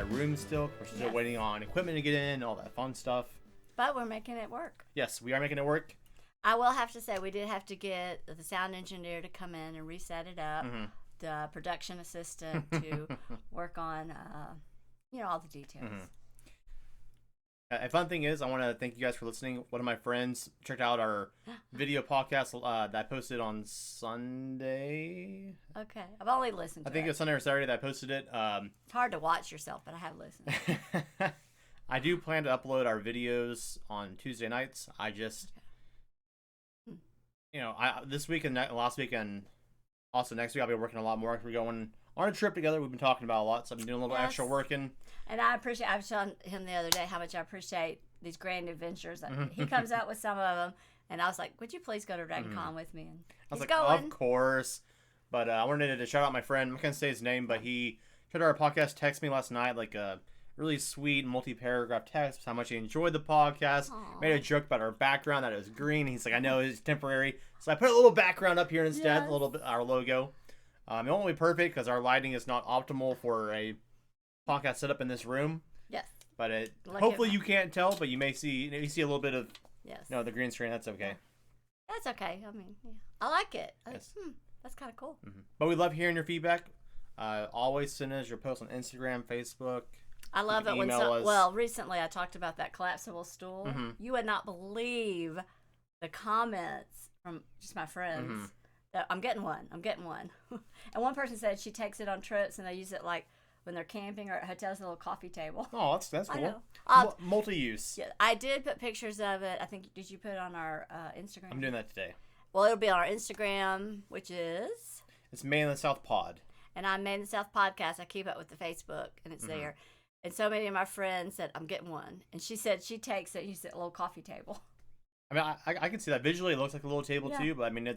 find a room still. We're still waiting on equipment to get in, all that fun stuff. But we're making it work. Yes, we are making it work. I will have to say we did have to get the sound engineer to come in and reset it up. The production assistant to work on, all the details. A fun thing is, I want to thank you guys for listening. One of my friends checked out our video podcast that I posted on Sunday. Okay. I've only listened to I think it was Sunday or Saturday that I posted it. It's hard to watch yourself, but I have listened. I do plan to upload our videos on Tuesday nights. I just, this week and last week and also next week I'll be working a lot more. We're going on a trip together. We've been talking about a lot, so I've been doing a little extra working. And I was telling him the other day how much I appreciate these grand adventures. He comes out with some of them, and I was like, would you please go to Dragon Con with me? And I was like, going. Of course. But I wanted to shout out my friend. I'm not going to say his name, but he checked out our podcast, texted me last night, like a really sweet multi-paragraph text, how much he enjoyed the podcast. Aww. Made a joke about our background, that it was green. He's like, I know it's temporary. So I put a little background up here instead, a little bit, our logo. It won't be perfect because our lighting is not optimal for a podcast setup in this room. Yes. But hopefully you can't tell, but you may see a little bit of the green screen. That's okay. That's okay. I mean, I like it. Yes. That's kind of cool. But we love hearing your feedback. Always send us your posts on Instagram, Facebook. I love it when recently I talked about that collapsible stool. You would not believe the comments from just my friends. I'm getting one. And one person said she takes it on trips and they use it like when they're camping or at hotels, a little coffee table. Oh, that's cool. I know. Multi-use. Yeah, I did put pictures of it. I think, did you put it on our Instagram? I'm doing that today. Well, it'll be on our Instagram, which is? It's Made in the South Pod. And I'm Made in the South Podcast. I keep up with the Facebook, and it's there. And so many of my friends said, I'm getting one. And she said she takes it and uses it a little coffee table. I mean, I can see that. Visually, it looks like a little table too, but I mean,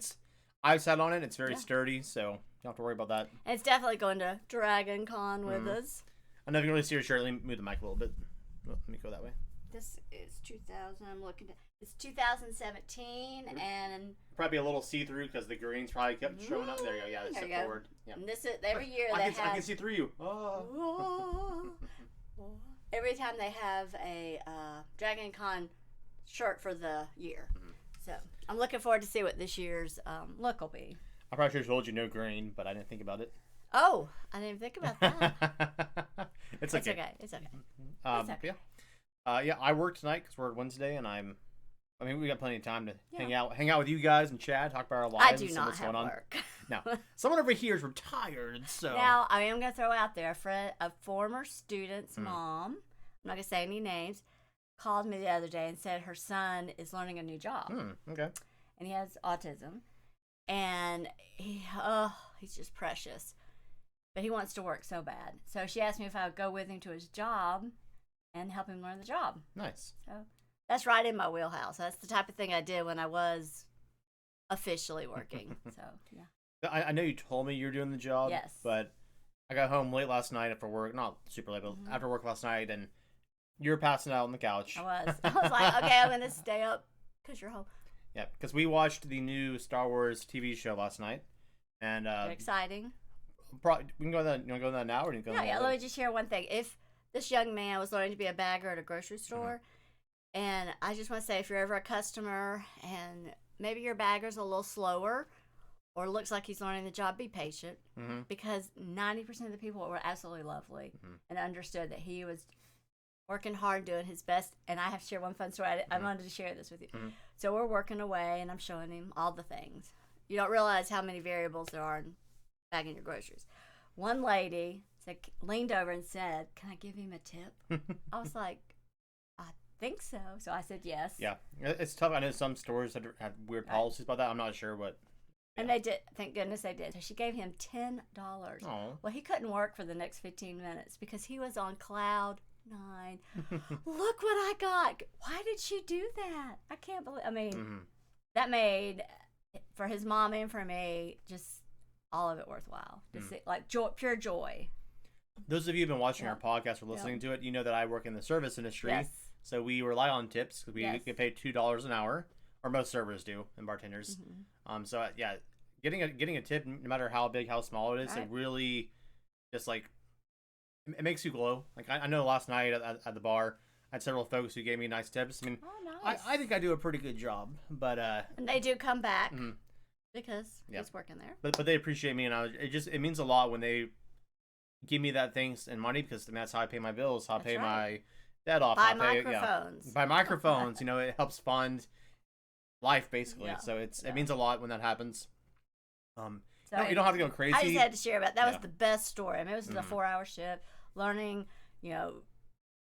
I've sat on it. It's very sturdy, so you don't have to worry about that. And it's definitely going to Dragon Con with us. I know if you can really see your shirt. Let me move the mic a little bit. Let me go that way. This is 2000. I'm looking at. It's 2017, and probably a little see-through because the greens probably kept showing up. There you go. Yeah, step forward. Yeah. And this is every year I can see through you. Oh. Every time they have a Dragon Con shirt for the year. So I'm looking forward to see what this year's look will be. I probably should have told you no green, but I didn't think about it. Oh, I didn't even think about that. It's okay. It's okay. Yeah, I work tonight because we're Wednesday, and we got plenty of time to hang out with you guys and chat, talk about our lives. I do not have work. No, someone over here is retired, so. Now, I am going to throw out there a former student's mom, I'm not going to say any names, called me the other day and said her son is learning a new job. Okay. And he has autism, and he's just precious. But he wants to work so bad. So she asked me if I would go with him to his job and help him learn the job. Nice. So that's right in my wheelhouse. That's the type of thing I did when I was officially working. So, yeah. I know you told me you were doing the job. Yes. But I got home late last night after work. Not super late, but after work last night, and you were passing out on the couch. I was like, okay, I'm going to stay up because you're home. Yeah, because we watched the new Star Wars TV show last night. And exciting. We can go on that. You want to go on that now, or do you go? Yeah. Let me just share one thing. If this young man was learning to be a bagger at a grocery store, and I just want to say, if you're ever a customer and maybe your bagger's a little slower, or looks like he's learning the job, be patient, because 90% of the people were absolutely lovely and understood that he was working hard, doing his best. And I have to share one fun story. I wanted to share this with you. So we're working away, and I'm showing him all the things. You don't realize how many variables there are in bagging your groceries. One lady leaned over and said, "Can I give him a tip?" I was like, "I think so." So I said yes. Yeah, it's tough. I know some stores have weird policies about that. I'm not sure what. And they did. Thank goodness they did. So she gave him $10. Well, he couldn't work for the next 15 minutes because he was on cloud 9. Look what I got. Why did she do that? I can't believe. I mean, that made for his mom and for me just all of it worthwhile. Just like joy, pure joy. Those of you who've been watching our podcast or listening to it, you know that I work in the service industry. Yes. So we rely on tips because we get paid $2 an hour, or most servers do, and bartenders. So yeah, getting a tip, no matter how big, how small it is, it really just like it makes you glow. Like I know last night at the bar, I had several folks who gave me nice tips. I mean, Oh, nice. I think I do a pretty good job, but And they do come back mhm. because Yeah. he's working there. but they appreciate me, and it means a lot when they give me that thanks and money, because that's how I pay my bills, how I That's pay right. my debt off, Buy how I pay, microphones. buy microphones. It helps fund life basically. Yeah. So Yeah. it means a lot when that happens. So No, you don't have to go crazy. I just had to share about that. Was Yeah. the best story. I mean, it was a Mhm. 4-hour shift. Learning,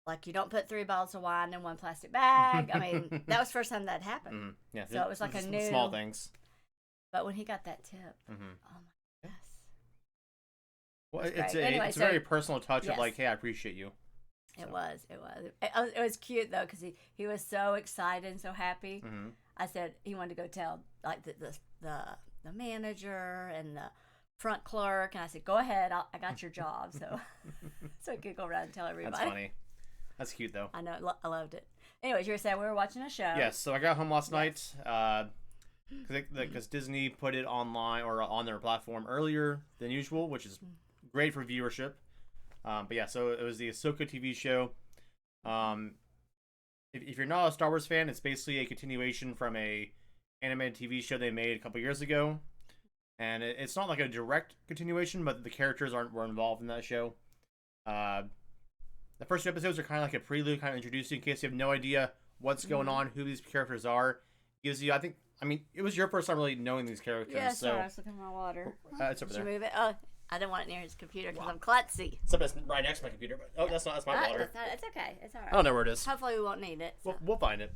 like you don't put 3 bottles of wine in one plastic bag. I mean, that was the first time that happened. Yeah, So it was like a new small things. But when he got that tip, Mm-hmm. oh my goodness, Well, That's it's great. Anyway, it's a so- very personal touch Yes. of like, hey, I appreciate you. it So. was. It was cute though because he was so excited and so happy. Mm-hmm. I said he wanted to go tell like the manager and the front clerk, and I said, go ahead, I got your job. So he could go around and tell everybody. That's funny. That's cute though. I know, I loved it. Anyways, you were saying we were watching a show. Yes. So I got home last night because Disney put it online or on their platform earlier than usual, which is great for viewership. But yeah, so it was the Ahsoka TV show. If you're not a Star Wars fan, it's basically a continuation from a animated TV show they made a couple years ago, and it's not like a direct continuation, but the characters were involved in that show. The first 2 episodes are kind of like a prelude, kind of introducing in case you have no idea what's going on, who these characters are. Gives you, it was your first time really knowing these characters. Yeah, so sorry, I was looking at my water. it's over Did you there. move it? Oh, I didn't want it near his computer because I'm klutzy. Something's right next to my computer, but that's my water. It's okay. It's all right. I don't know where it is. Hopefully we won't need it. So. We'll find it.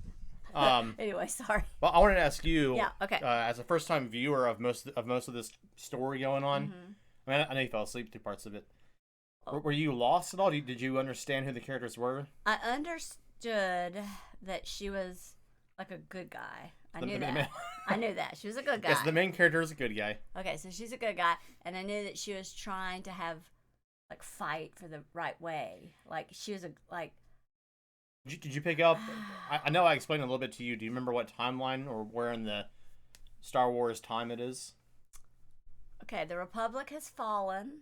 Anyway, sorry. Well, I wanted to ask you. Yeah, okay. As a first-time viewer of most of this story going on, Mm-hmm. I know you fell asleep through parts of it. Were you lost at all? Did you understand who the characters were? I understood that she was like a good guy. I knew that. I knew that. She was a good guy. Yes, the main character is a good guy. Okay, so she's a good guy. And I knew that she was trying to fight for the right way. Like, she was Did you pick up? I know I explained a little bit to you. Do you remember what timeline or where in the Star Wars time it is? Okay, the Republic has fallen,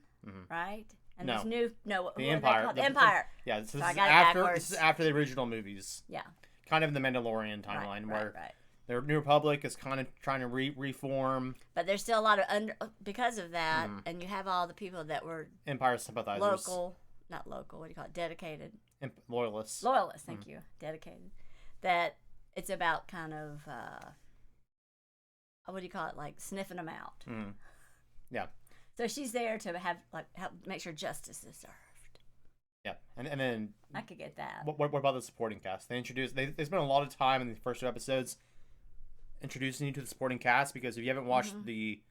right? And No. there's what The are they Empire. called? The Empire. Yeah, so I this got it this is after the original movies. Yeah. Kind of in the Mandalorian timeline where Right. the New Republic is kind of trying to reform. But there's still a lot of because of that, and you have all the people that were Empire sympathizers. not local, what do you call it? Dedicated. Loyalists. Loyalists, thank you. Dedicated. That it's about kind of, what do you call it? Like sniffing them out. Yeah. So she's there to help make sure justice is served. Yeah, and then I could get that. what about the supporting cast? They spent a lot of time in the first 2 episodes introducing you to the supporting cast, because if you haven't watched the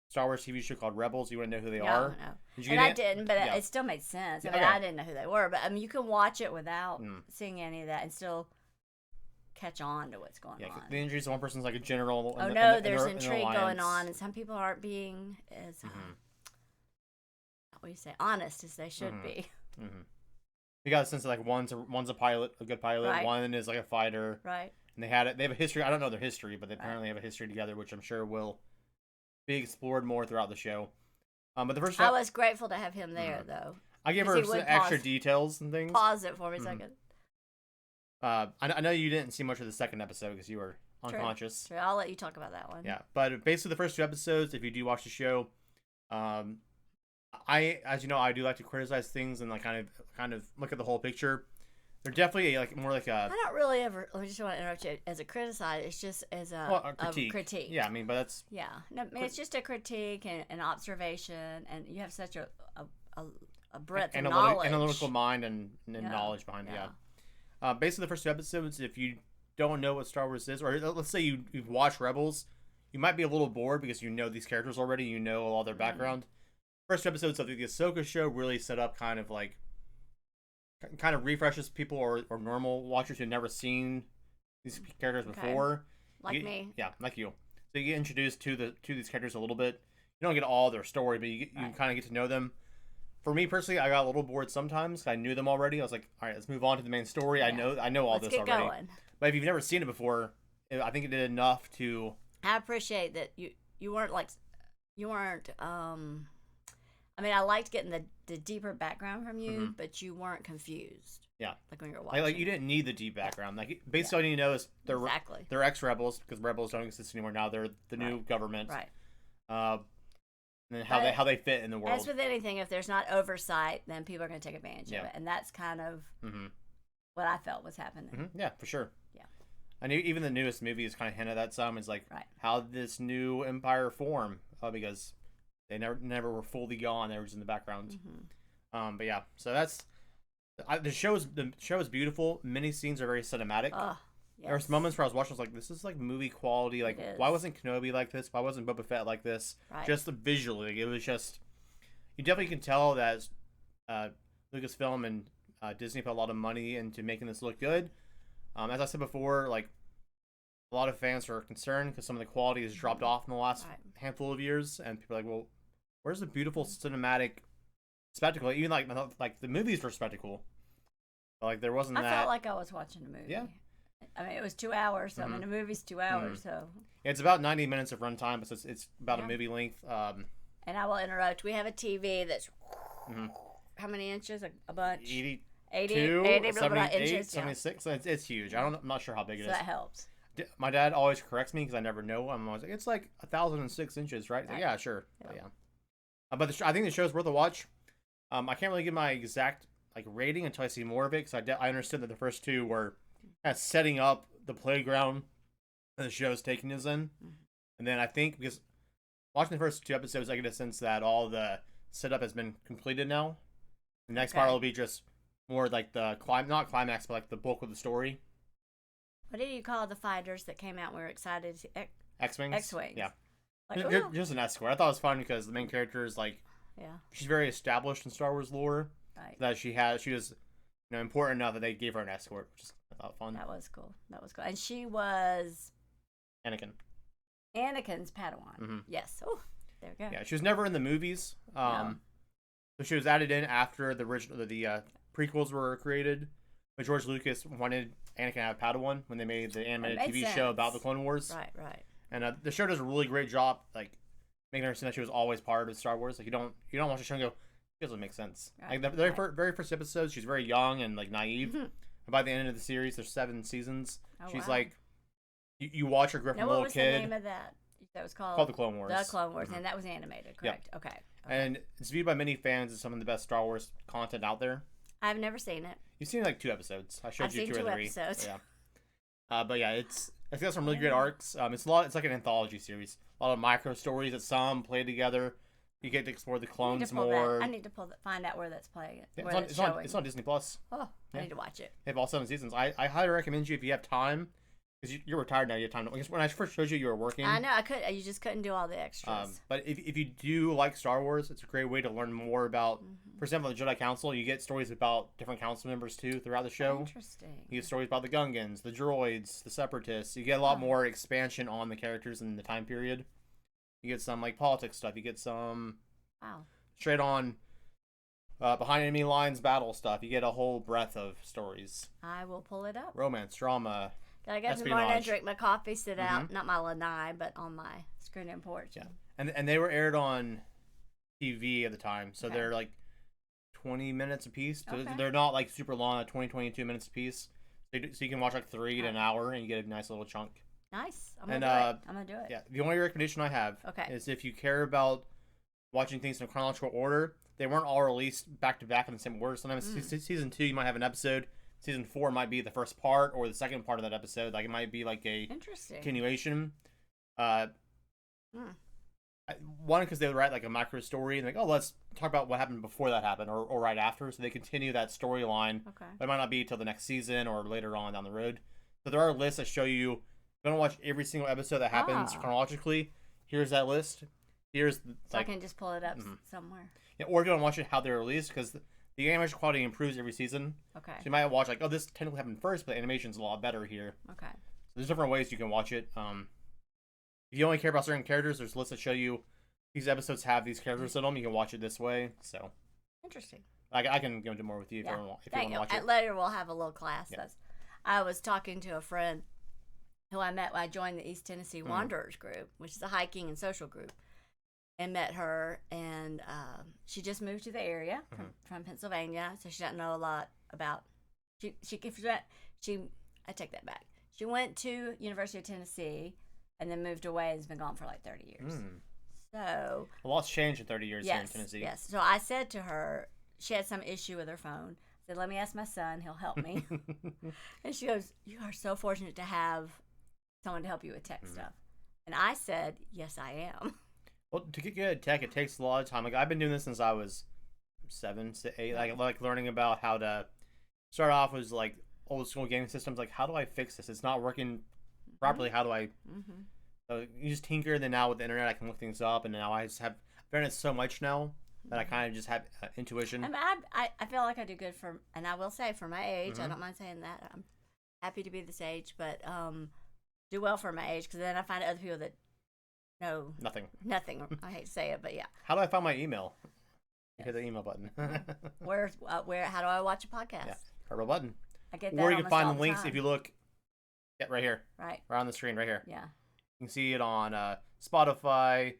Star Wars TV show called Rebels, you want to know who they are. No. Did you And get I it? didn't, but Yeah. it still made sense. I Okay. mean, I didn't know who they were, but I mean, you can watch it without seeing any of that and still catch on to what's going on. They introduce one person's like a general. Oh in no, the there's in the intrigue going alliance. on, and some people aren't being as what do you say, honest as they should be. You got a sense of like one's a pilot, a good pilot. Right. One is like a fighter. Right. And they have a history. I don't know their history, but they apparently have a history together, which I'm sure will be explored more throughout the show. But the first, I was grateful to have him there, though. I gave 'cause her he some would extra pause- details and things. Pause it for me a second. I know you didn't see much of the second episode because you were unconscious. True. I'll let you talk about that one. Yeah, but basically the first 2 episodes, if you do watch the show, as you know, I do like to criticize things and like kind of look at the whole picture. They're definitely like more like a I don't really ever. I just want to interrupt you. As a criticize, it's just as a critique. Yeah, I mean, but that's No, I mean, it's just a critique and an observation, and you have such a breadth of knowledge. analytical mind and knowledge behind it. Yeah. Basically, the first 2 episodes, if you don't know what Star Wars is, or let's say you've watched Rebels, you might be a little bored because you know these characters already, you know all their background. First 2 episodes of the Ahsoka show really set up kind of refreshes people or normal watchers who've never seen these characters before. Like me. Yeah, like you. So you get introduced to these characters a little bit. You don't get all their story, but you kind of get to know them. For me personally, I got a little bored sometimes. I knew them already. I was like, all right, let's move on to the main story. I know all Let's this get already. going. But if you've never seen it before, I think it did enough to. I appreciate that you weren't I mean, I liked getting the deeper background from you, Mhm. but you weren't confused. Yeah. Like when you were watching. Like you didn't need the deep background. Like basically all you need to know is Exactly. they're ex-rebels because rebels don't exist anymore now. They're the new government. Right. And then how they fit in the world. As with anything, if there's not oversight, then people are going to take advantage Yeah. of it, and that's kind of Mm-hmm. what I felt was happening. Mm-hmm. Yeah, for sure. Yeah. And even the newest movie is kind of hinted at some. It's like Right. how did this new empire form? Because they never were fully gone. They were just in the background. Mm-hmm. But yeah, so that's the show is beautiful. Many scenes are very cinematic. Oh, yes. There was moments where I was watching, I was like, this is like movie quality. Like, It is. why wasn't Kenobi like this? Why wasn't Boba Fett like this? Right. Just visually, it was just. You definitely can tell that Lucasfilm and Disney put a lot of money into making this look good. As I said before, like a lot of fans are concerned because some of the quality has dropped off in the last handful of years, and people are like, well, where's the beautiful cinematic spectacle? Even like the movies were spectacle, but like there wasn't I that. felt like I was watching a movie. Yeah. I mean, it was 2 hours. So I mean, the movie's 2 hours. So. It's about 90 minutes of runtime, but it's about a Yeah. movie length. And I will interrupt. We have a TV that's Mhm. how many inches? A bunch. 82, 80 blah, blah, blah, 78, inches. Yeah. 76. It's huge. I'm not sure how big it So is. that helps. My dad always corrects me because I never know. I'm always like, it's like 1,006 inches, right? He's like, Right. yeah, sure. Yeah. But yeah. But I think the show's worth a watch. I can't really give my exact like rating until I see more of it because I understood that the first two were kind of setting up the playground that the show's taking us in. Mhm. And then I think because watching the first two episodes, I get a sense that all the setup has been completed now. The next part Okay. will be just more like the not climax, but like the bulk of the story. What did you call the fighters that came out and we were excited to see? X-Wings. X-Wings. Yeah. Like, Just an escort. I thought it was fun because the main character is like yeah, she's very established in Star Wars lore. right. That she was important enough that they gave her an escort, which is I thought fun. That was cool. That was cool. And she was Anakin. Anakin's Padawan. Mhm. Yes. Oh, there we go. Yeah, she was never in the movies. No. So she was added in after the original the prequels were created. But George Lucas wanted Anakin to have Padawan when they made the animated That made TV sense. show about the Clone Wars. Right, right. And the show does a really great job, like making her understand that she was always part of Star Wars. Like you don't watch the show and go, it doesn't make sense. Right, Like the very first episode, she's very young and like naive. Mhm. And by the end of the series, there's 7 seasons. Oh, She's wow. like, you watch her grow from Now, a what little was the kid. name of that? That was called Called the Clone Wars. The Clone Wars, Mhm. and that was animated, correct? Okay. And it's viewed by many fans as some of the best Star Wars content out there. I've never seen it. You've seen like 2 episodes. I showed I've you seen 2 or 2 3. episodes. But yeah, it's got some really great arcs. It's like an anthology series. A lot of micro stories that some play together. You get to explore the clones more. I need to find out where that's playing. Yeah, Where that's showing. it's on Disney Plus. Oh, Yeah. I need to watch it. They have all 7 seasons. I highly recommend you if you have time, because you're retired now. You have time. I guess when I first showed you were working. I know I could. You just couldn't do all the extras. But if you do like Star Wars, it's a great way to learn more about. Mhm. For example, the Jedi Council. You get stories about different council members too throughout the show. Interesting. You get stories about the Gungans, the droids, the Separatists. You get a lot Oh. more expansion on the characters in the time period. You get some like politics stuff. You get some Wow. straight on behind enemy lines battle stuff. You get a whole breadth of stories, I will pull it up. romance, drama. Gotta get in the morning, espionage. drink my coffee, sit out, not my lanai, but on my screen-in porch. Yeah. And they were aired on TV at the time, so Okay. they're like 20 minutes a piece. So Okay. they're not like super long, like 22 minutes a piece. So you can watch like 3 to an hour, and you get a nice little chunk. Nice. I'm gonna And, do it. I'm gonna do it. Yeah, the only recommendation I have Okay. is if you care about watching things in chronological order, they weren't all released back to back in the same order. Sometimes season 2 you might have an episode. Season 4 might be the first part or the second part of that episode. Like it might be like a Interesting. continuation. Hmm. One, because they would write like a micro story and like, oh, let's talk about what happened before that happened or right after. So they continue that storyline. Okay. But it might not be till the next season or later on down the road. So there are lists that show you. You're gonna watch every single episode that happens Ah. chronologically. Here's that list. Here's So like, I can just pull it up Mhm. somewhere. yeah, or if you want to watch it how they're released, because the animation quality improves every season. Okay. So you might watch like, oh, this technically happened first, but the animation's a lot better here. Okay. So there's different ways you can watch it. If you only care about certain characters, there's lists that show you these episodes have these characters in them. You can watch it this way. So Interesting. I can go into more with you if Yeah. you want to Thank you. watch it. Later we'll have a little class. Yeah. I was talking to a friend who I met when I joined the East Tennessee Mm-hmm. Wanderers group, which is a hiking and social group. and met her, and she just moved to the area from Pennsylvania, so she doesn't know a lot about. She I take that back. She went to University of Tennessee, and then moved away and has been gone for like 30 years. So A lot's changed in 30 years here in Tennessee. Yes. So I said to her, she had some issue with her phone. I said, let me ask my son. He'll help me. And she goes, you are so fortunate to have someone to help you with tech stuff. And I said, yes, I am. Well, to get good at tech, it takes a lot of time. Like, I've been doing this since I was 7 to 8. Like learning about how to start off with like old school gaming systems. Like, how do I fix this? It's not working properly. How do I? So you just tinker. And then now with the internet, I can look things up. And now I just have done it so much now that I kind of just have intuition. I mean, I feel like I do good for, and I will say for my age, I don't mind saying that. I'm happy to be this age, but do well for my age, because then I find other people that know Nothing. I hate to say it, but yeah. How do I find my email? You hit the email button. Where? How do I watch a podcast? Yeah, purple button. I get that. Or you can almost find all the links time. if you look. Yeah, right here. Right. Right on the screen, right here. Yeah. You can see it on Spotify,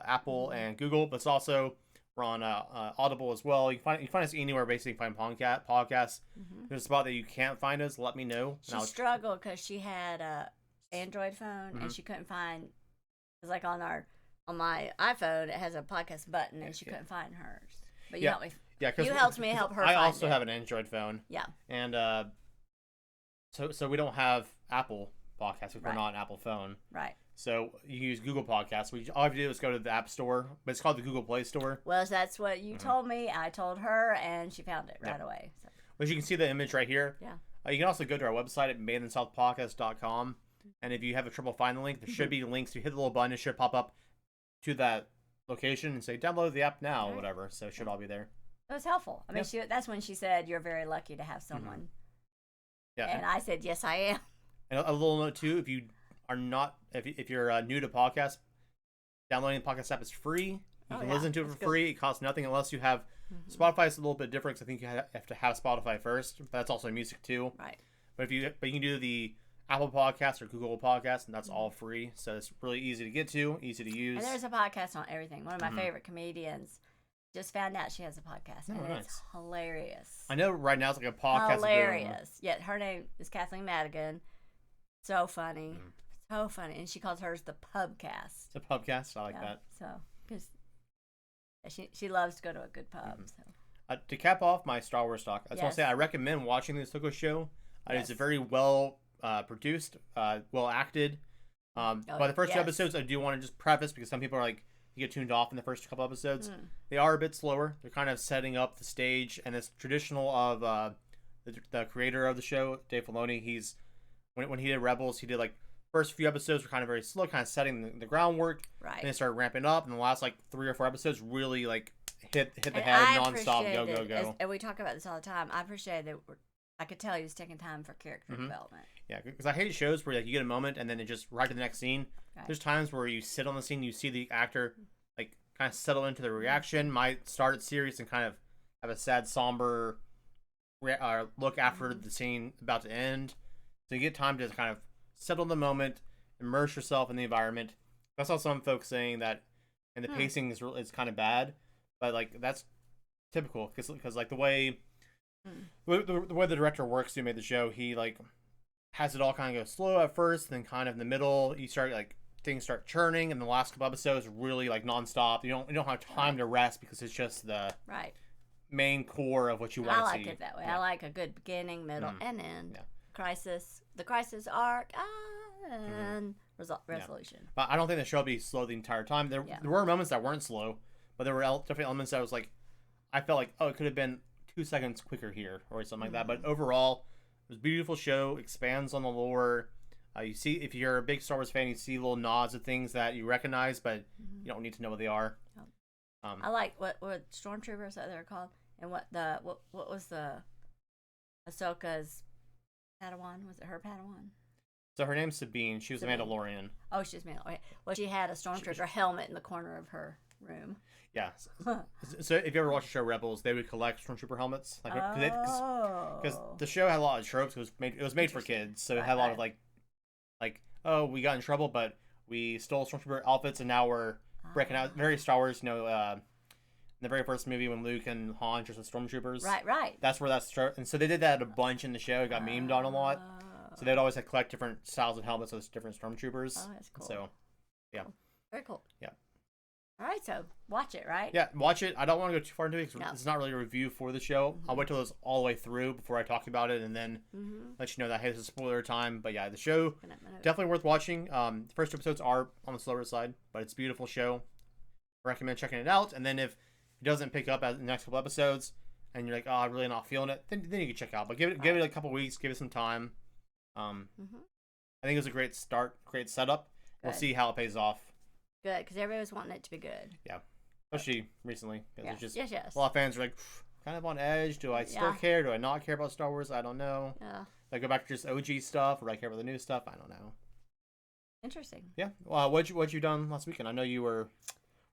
Apple, and Google, but it's also we're on Audible as well. You can find us anywhere basically. You can find podcasts. There's a spot that you can't find us. Let me know. She struggled because she had a Android phone and she couldn't find. It's like on my iPhone, it has a podcast button, and she couldn't find hers. But you helped me. Yeah, because you helped me help her. I find also it. have an Android phone. Yeah. And so we don't have Apple Podcasts if we're not an Apple phone. Right. So you use Google Podcasts. All you have to do is go to the App Store, but it's called the Google Play Store. Well, that's what you told me. I told her, and she found it right away. So. But you can see the image right here. Yeah. You can also go to our website at madeinsouthpodcast.com. And if you have trouble finding the link, there should be links. You hit the little button, it should pop up to that location and say, download the app now, or whatever. So it should all be there. It was helpful. I mean, that's when she said, you're very lucky to have someone. Yeah. And I said, yes, I am. And a little note, too, if you are not, if you're new to podcasts, downloading the podcast app is free. You can listen to it for free. It costs nothing unless you have Spotify is a little bit different because I think you have to have Spotify first. But that's also music, too. Right. But you can do the Apple Podcasts or Google Podcasts, and that's all free. So it's really easy to get to, easy to use. And there's a podcast on everything. One of my favorite comedians just found out she has a podcast, and it's hilarious. I know right now it's like a podcast. Hilarious. Yeah, her name is Kathleen Madigan. So funny. So funny. And she calls hers the Pubcast. The Pubcast, I like that. So, because she loves to go to a good pub. So. To cap off my Star Wars talk, I just want to say I recommend watching the Ahsoka show. It's a very well produced, well acted. By the first two episodes, I do want to just preface because some people are like, you get tuned off in the first couple episodes. They are a bit slower. They're kind of setting up the stage, and it's traditional of the creator of the show, Dave Filoni. He's when he did Rebels, he did like first few episodes were kind of very slow, kind of setting the groundwork. Right. And they started ramping up, and the last like 3 or 4 episodes really like hit the head nonstop, go. And we talk about this all the time. I appreciate that. I could tell he was taking time for character development. Yeah, because I hate shows where like you get a moment and then it just right to the next scene. Right. There's times where you sit on the scene, you see the actor like kind of settle into the reaction, might start it serious and kind of have a sad, somber look after the scene about to end. So you get time to kind of settle in the moment, immerse yourself in the environment. I saw some folks saying that, and the pacing is kind of bad, but like that's typical because like the way the way the director works who made the show, he like has it all kind of go slow at first, then kind of in the middle you start like things start churning, and the last couple episodes really like nonstop. You don't have time to rest because it's just the main core of what you want to see. I like it that way. I like a good beginning, middle, and end. The crisis arc, and resolution. But I don't think the show will be slow the entire time. There were moments that weren't slow, but there were definitely elements that was like, I felt like, oh, it could have been 2 seconds quicker here or something like that. But overall, it was a beautiful show. Expands on the lore. You see, if you're a big Star Wars fan, you see little nods of things that you recognize, but you don't need to know what they are. I like what stormtroopers that they're called, and what was the Ahsoka's Padawan? Was it her Padawan? So her name's Sabine. She was a Mandalorian. Oh, she was Mandalorian. Well, she had a stormtrooper helmet in the corner of her room. Yeah. So if you ever watch the show Rebels, they would collect stormtrooper helmets, like because the show had a lot of tropes. It was made for kids, so it had a lot of like oh, we got in trouble, but we stole stormtrooper outfits, and now we're breaking out very Star Wars. In the very first movie when Luke and Han just with stormtroopers. Right. That's where that started. And so they did that a bunch in the show. It got memed on a lot. So they'd always collect different styles of helmets with different stormtroopers. Oh, that's cool. So, yeah. Cool. Very cool. Yeah. All right, so watch it, right? Yeah, watch it. I don't want to go too far into it because No. it's not really a review for the show. I'll wait till it's all the way through before I talk about it and then let you know that, hey, this is spoiler time. But yeah, the show, definitely worth watching. The first 2 episodes are on the slower side, but it's a beautiful show. I recommend checking it out. And then if it doesn't pick up in the next couple episodes and you're like, oh, I'm really not feeling it, then you can check out. But give it a couple weeks, give it some time. I think it was a great start, great setup. Good. We'll see how it pays off. Good, because everybody was wanting it to be good. Yeah, especially recently. There's just yes. a lot of fans are like, kind of on edge. Do I still care? Do I not care about Star Wars? I don't know. Yeah. Do I go back to just OG stuff, or do I care about the new stuff? I don't know. Interesting. Yeah. What you done last weekend? I know you were.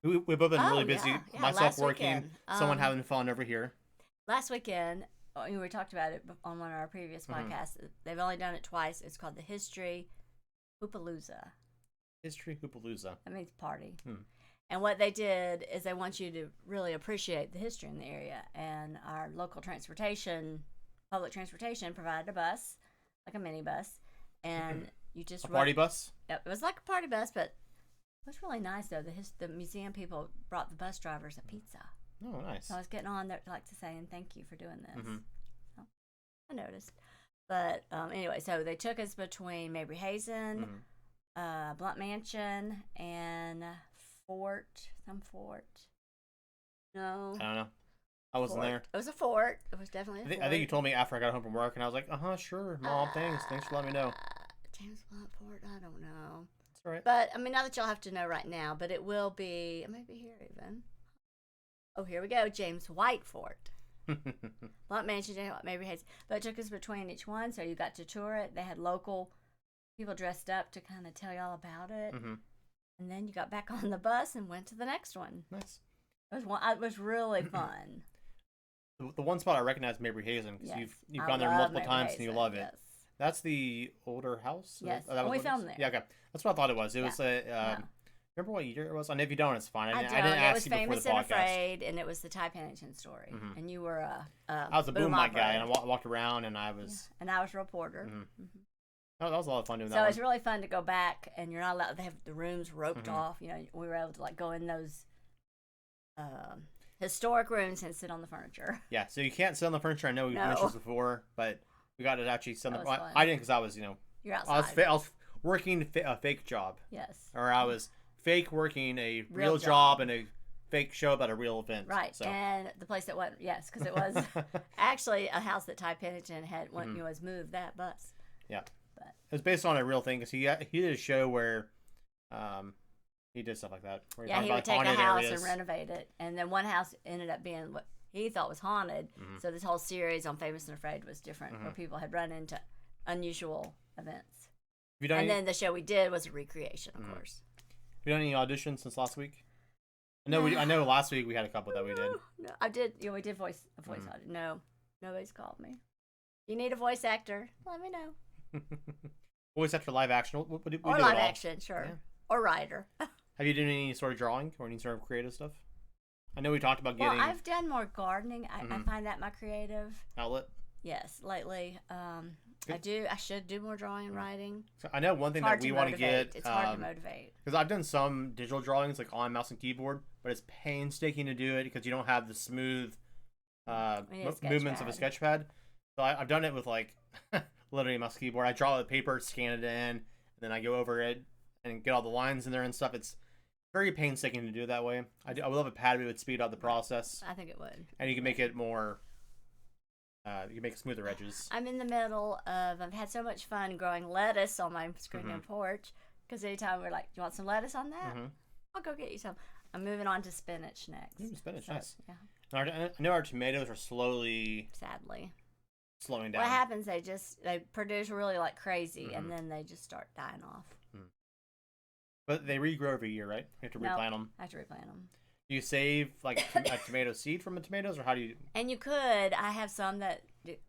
We've both been really busy. Yeah, Myself last working, weekend. someone having fun over here. Last weekend, we talked about it on one of our previous podcasts. They've only done it twice. It's called the History Hoopalooza. History Hoopalooza. That means party. And what they did is they want you to really appreciate the history in the area. And our local public transportation, provided a bus, like a minibus. And you just a party bus? Yep, it was like a party bus, but it was really nice, though. The museum people brought the bus drivers a pizza. Oh, nice. So I was getting on there to say, and thank you for doing this. So I noticed. But anyway, so they took us between Mabry Hazen, Blunt Mansion, and Fort. No. I don't know. I wasn't there. It was a fort. It was definitely a fort. I think you told me after I got home from work, and I was like, sure, Mom, thanks for letting me know. James Blunt Fort, I don't know. That's all right. But, I mean, not that y'all have to know right now, but it will be, it might be here even. Oh, here we go. James White Fort. Blunt Mansion, Mabry Hazen. But it took us between each one, so you got to tour it. They had local people dressed up to kind of tell y'all about it. And then you got back on the bus and went to the next one. Nice. It was really fun. The one spot I recognize Mabry Hazen because Yes. you've gone there multiple times and you love it. Yes. That's the older house? Yes. We filmed there. Yeah, okay. That's what I thought it was. It was remember what year it was? And if you don't, it's fine. I didn't ask you before the podcast. It was Famous and Afraid, and it was the Ty Pennington story. And you were I was a boom mic guy, and I walked around, and I was... And I was a reporter. Oh, that was a lot of fun doing that. So it's really fun to go back, and you're not allowed to have the rooms roped off. You know, we were able to go in those historic rooms and sit on the furniture. Yeah, so you can't sit on the furniture. I know we've mentioned this before, but we got to actually sit on the... I didn't because I was, You're outside. I was working a fake job. Yes. Or I was fake working a real job and a fake show about a real event. Right. So. And the place that went, yes, because it was actually a house that Ty Pennington had was moved that bus. Yeah. But it was based on a real thing because he did a show where he did stuff like that. Where he would take a house and renovate it. And then one house ended up being what he thought was haunted. So this whole series on Famous and Afraid was different where people had run into unusual events. And then the show we did was a recreation, of course. Have you done any auditions since last week? I know last week we had a couple that we did. No, I did. We did a voice audition. No, nobody's called me. You need a voice actor? Let me know. Voice actor, live action. We or live action, sure. Yeah. Or writer. Have you done any sort of drawing or any sort of creative stuff? I know we talked about getting... Well, I've done more gardening. I find that my creative... outlet? Yes, lately. I should do more drawing and writing. So I know one thing that we want to get... It's hard to motivate. Because I've done some digital drawings like on mouse and keyboard, but it's painstaking to do it because you don't have the smooth movements of a sketch pad. So I've done it with literally a mouse and keyboard. I draw with paper, scan it in, and then I go over it and get all the lines in there and stuff. It's very painstaking to do it that way. I would love a pad. It would speed up the process. I think it would. And you can make it more... you can make smoother edges. I'm in the middle of... I've had so much fun growing lettuce on my screen and porch. Because anytime we're like, do you want some lettuce on that? I'll go get you some. I'm moving on to spinach next. Spinach, nice. Yeah. I know our tomatoes are slowly... Sadly. Slowing down. What happens, they produce really like crazy, and then they just start dying off. But they regrow every year, right? You have to replant them. I have to replant them. Do you save a tomato seed from the tomatoes, or how do you? And you could. I have some that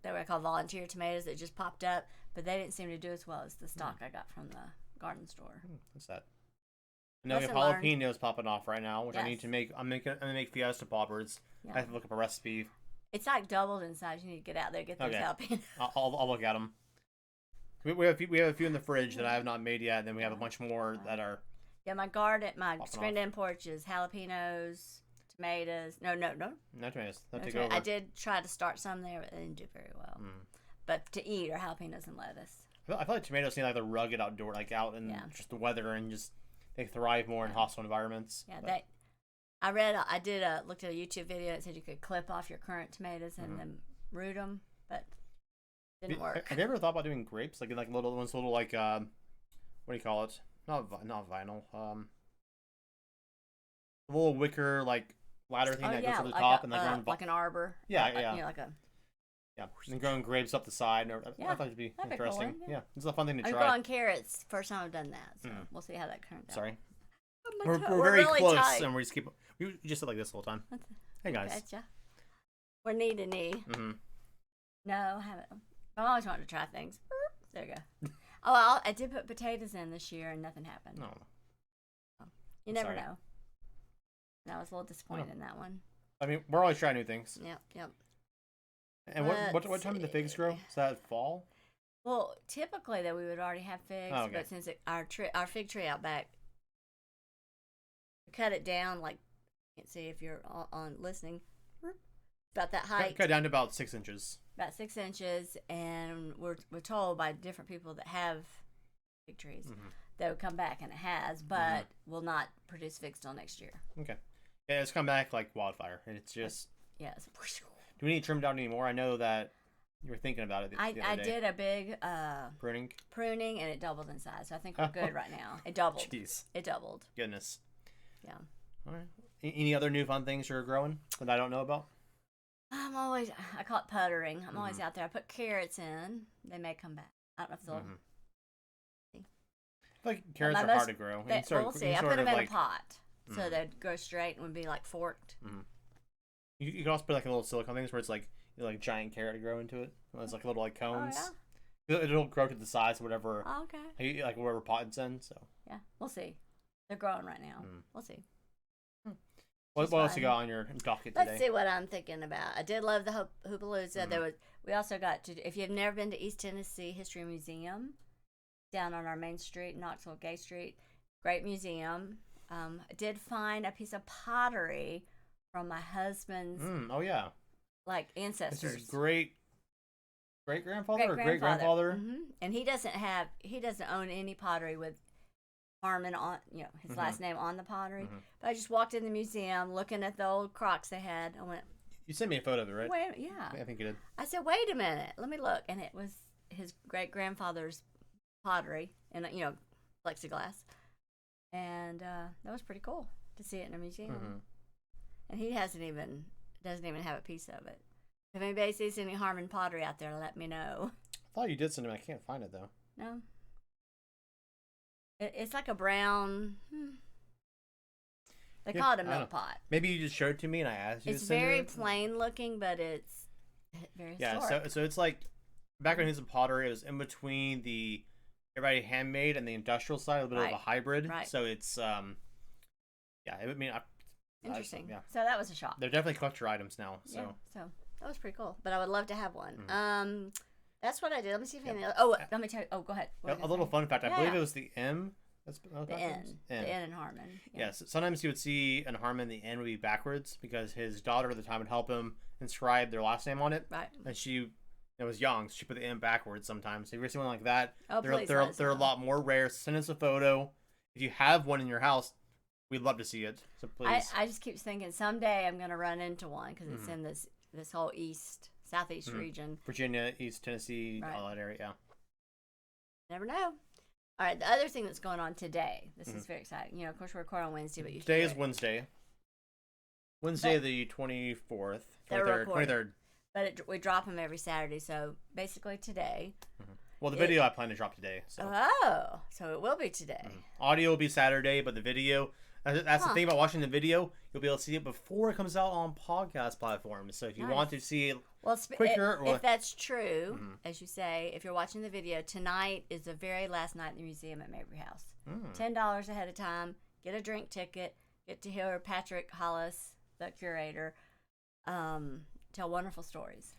I call volunteer tomatoes that just popped up, but they didn't seem to do as well as the stock I got from the garden store. What's that? No, we have Lesson learned. jalapenos popping off right now, which I need Yes. to make. I'm gonna make Fiesta poppers. Yeah. I have to look up a recipe. It's like doubled in size. You need to get out there and get those Okay. jalapenos. I'll look at them. We have a few in the fridge that I have not made yet, and then we have a bunch more that are. Yeah, my garden, my Popping screened-in porch is jalapenos, tomatoes. No. No tomatoes. They'll no take tomato- over. I did try to start some there, but they didn't do very well. Mm. But to eat are jalapenos and lettuce. I feel like tomatoes seem like they're rugged outdoor, like out in Yeah. just the weather, and just they thrive more in hostile environments. Yeah, But- I looked at a YouTube video that said you could clip off your currant tomatoes and then root them, but didn't work. Have you ever thought about doing grapes, like little ones, like what do you call it? Not vinyl. A little wicker like ladder thing that goes to the like top and growing like an arbor. Yeah, like, yeah. You know, like a. yeah, and growing grapes up the side. I Yeah, thought it'd be that'd be cool, interesting. yeah. It's a fun thing to I'm try. growing carrots. First time I've done that, so we'll see how that turns out. Sorry, Oh, my we're toe- very really close, tight. and we just sit like this the whole time. Hey guys. Gotcha. We're knee to knee. Mm-hmm. No, I haven't. I always wanted to try things. There you go. Oh, I did put potatoes in this year and nothing happened. No, You never sorry. know. And I was a little disappointed in that one. I mean we're always trying new things. Yep. And what Let's time do the figs see. grow? Is that fall? Well, typically though we would already have figs, Oh, okay. but since our fig tree out back, we cut it down like you can't see if you're on listening. About that height, Cut down to about 6 inches. about 6 inches, and we're told by different people that have fig trees Mhm. that would come back, and it has, but will not produce figs till next year. Okay. Yeah, it's come back like wildfire. It's just. Yes. Do we need to trim down anymore? I know that you were thinking about it the I other day. did a big Pruning. pruning, and it doubled in size. So I think we're good right now. It doubled. Jeez. It doubled. Goodness. Yeah. All right. Any other new fun things you're growing that I don't know about? I call it puttering. I'm always out there. I put carrots in. They may come back. I don't know if they'll. Mhm. I feel like carrots my are most- hard to grow. We'll see. I put them in a pot. So Mhm. they'd grow straight and would be like forked. You can also put like a little silicone things where it's like giant carrot to grow into it. It's like little like cones. Oh, yeah? It'll grow to the size of whatever Oh, okay. like whatever pot it's in. So Yeah. We'll see. They're growing right now. We'll see. what else you fun. got on your docket Let's today? see what I'm thinking about. I did love the Hoopalooza. We also got to. If you've never been to East Tennessee History Museum, down on our main street, Knoxville Gay Street, great museum. I did find a piece of pottery from my husband's Oh yeah. like This ancestors. is great grandfather or great grandfather. And he doesn't own any pottery with Harmon on, his last name on the pottery. But I just walked in the museum looking at the old crocks they had. I went, You sent me a photo of it, right? wait, yeah. I think you did. I said, wait a minute, let me look. And it was his great grandfather's pottery and, plexiglass. And that was pretty cool to see it in a museum. And he doesn't even have a piece of it. If anybody sees any Harmon pottery out there, let me know. I thought you did send it. I can't find it though. No? It's like a brown. They Yeah, call it a I don't know. milk pot. Maybe you just showed it to me and I asked you It's to send very it. plain looking, but it's very Yeah, historic. so it's like back when he was in pottery, it was in between the everybody handmade and the industrial side, a little bit of a Right, hybrid. right. So it's yeah, I mean, Interesting. yeah. So that was a shock. They're definitely collector items now. So Yeah, so that was pretty cool. But I would love to have one. Mm-hmm. That's what I did. Let me see if any other. Oh, let me tell you. Oh, go ahead. What were you a little gonna fun fact. I Yeah. believe it was the M. That's say? The N. The N in Harmon. Yeah. Yes. Sometimes you would see in Harmon the N would be backwards because his daughter at the time would help him inscribe their last name on it. Right. And she was young, so she put the M backwards sometimes. So if you ever see one like that, Oh, they're please let us they're a know. lot more rare. Send us a photo. If you have one in your house, we'd love to see it. So please. I just keep thinking someday I'm going to run into one because Mm-hmm. it's in this whole southeast region. Virginia, East Tennessee, Right. all that area. Yeah. Never know. All right, the other thing that's going on today. This is very exciting. Of course, we're recording on Wednesday, but you Today is Wednesday. Wednesday, the 24th. They're 23rd. recording. 23rd. But we drop them every Saturday, so basically today. Well, the video I plan to drop today. So So it will be today. audio will be Saturday, but the video. That's the thing about watching the video. You'll be able to see it before it comes out on podcast platforms. So if you want to see it Well, quicker, if that's true, as you say, if you're watching the video, tonight is the very last night in the museum at Mabry House. $10 ahead of time get a drink ticket, get to hear Patrick Hollis, the curator, tell wonderful stories.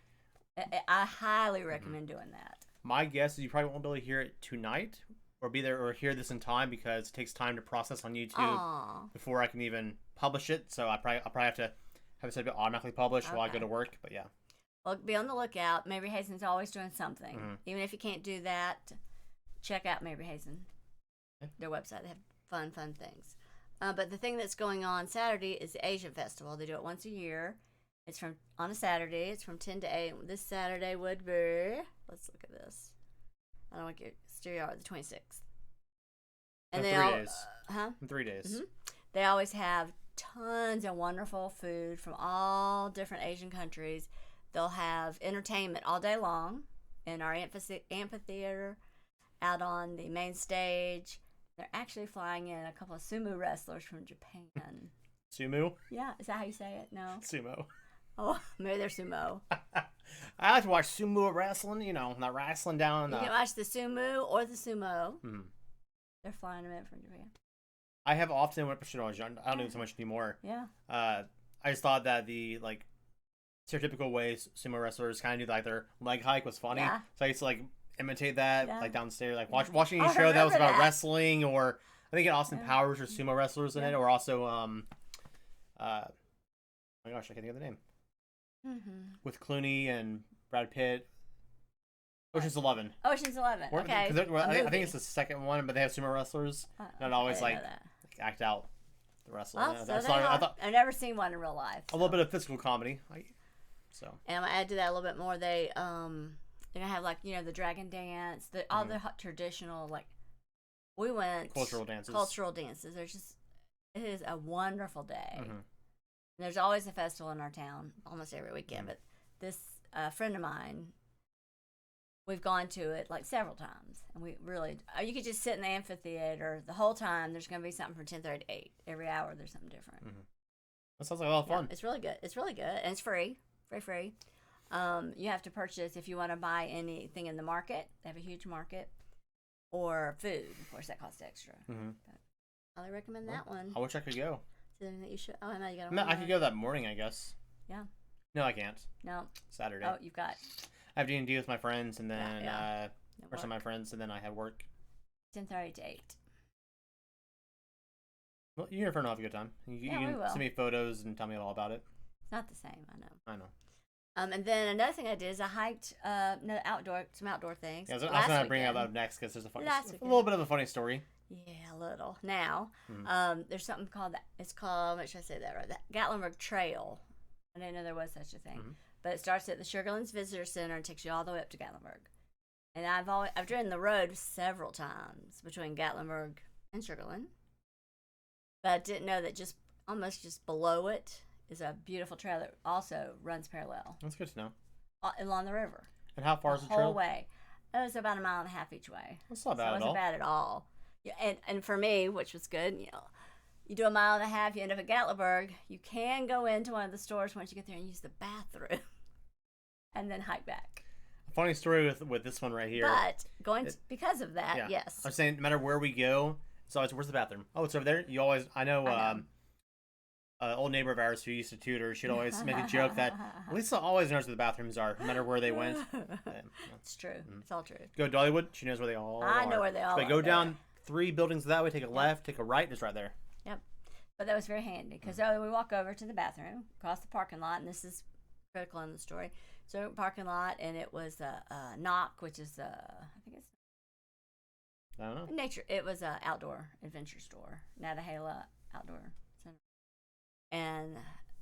I highly recommend doing that. My guess is you probably won't be able to hear it tonight or be there or hear this in time because it takes time to process on YouTube before I can even publish it. So I'll probably have to have it set to automatically published while I go to work. But yeah. Well, be on the lookout. Mabry Hazen's always doing something. Even if you can't do that, check out Mabry Hazen. Their website. They have fun things. But the thing that's going on Saturday is the Asian Festival. They do it once a year. It's on a Saturday. It's from 10 to 8. This Saturday would be, let's look at this. I don't want to get stereo, the 26th. And in 3 days. In 3 days. Mm-hmm. They always have tons of wonderful food from all different Asian countries. They'll have entertainment all day long in our amphitheater, out on the main stage. They're actually flying in a couple of sumo wrestlers from Japan. Sumo? Yeah, is that how you say it? No. Sumo. Oh, maybe they're sumo. I like to watch sumo wrestling, not wrestling down. You can watch the sumo or the sumo. Mm-hmm. They're flying them in from Japan. I have often went when I was young. I don't do so much anymore. Yeah. I just thought that the stereotypical ways sumo wrestlers kind of do their leg hike was funny. Yeah. So I used to imitate that downstairs, watching a show that was about wrestling, or I think Austin Powers or sumo wrestlers in it, or also oh my gosh, I can't think of the name. With Clooney and Brad Pitt. Ocean's 11. Ocean's 11. Okay. I think it's the second one, but they have sumo wrestlers. Not always act out the wrestling. I've never seen one in real life. A little bit of physical comedy. And I'm gonna add to that a little bit more. They're gonna have the dragon dance, all the traditional we went cultural dances. It is a wonderful day. There's always a festival in our town, almost every weekend. But this friend of mine, we've gone to it several times, and we really you could just sit in the amphitheater the whole time. There's going to be something from 10:30 to 8 every hour. There's something different. That sounds like a lot of fun. It's really good. It's really good, and it's free, free. You have to purchase if you want to buy anything in the market. They have a huge market, or food. Of course, that costs extra. But I highly recommend that one. I wish I could go. That you should. Oh, no, you got. No, I could go that morning, I guess. Yeah. No, I can't. No. Saturday. Oh, you've got. I have D&D with my friends, and then or some of my friends, and then I have work. 10:30 to 8. Well, you never know if you have a good time. You can send me photos and tell me all about it. It's not the same, I know. And then another thing I did is I hiked some outdoor things. Yeah, I was going to bring that up next because there's a little bit of a funny story. Yeah, a little. Now, there's something called make sure I say that right, the Gatlinburg Trail. I didn't know there was such a thing. But it starts at the Sugarlands Visitor Center and takes you all the way up to Gatlinburg. And I've driven the road several times between Gatlinburg and Sugarland. But I didn't know that just below it is a beautiful trail that also runs parallel. That's good to know. Along the river. And how far is the trail? The whole way. It was about 1.5 miles each way. That's not bad at all. It wasn't bad at all. Yeah, and for me, which was good, you do 1.5 miles, you end up at Gatlinburg. You can go into one of the stores once you get there and use the bathroom, and then hike back. A funny story with this one right here. But because of that, yes. I'm saying no matter where we go, it's always, where's the bathroom? Oh, it's over there. I know. Old neighbor of ours who used to tutor, she'd always make a joke that Lisa always knows where the bathrooms are, no matter where they went. It's true. It's all true. Go to Dollywood, she knows where they all are. I know where they all are. But go down 3 buildings that way, take a left, take a right, and it's right there. Yep. But that was very handy because we walk over to the bathroom, across the parking lot, and this is critical in the story. So parking lot, and it was a Knock, which is I don't know. Nature. It was an outdoor adventure store, Natahala Outdoor Center, and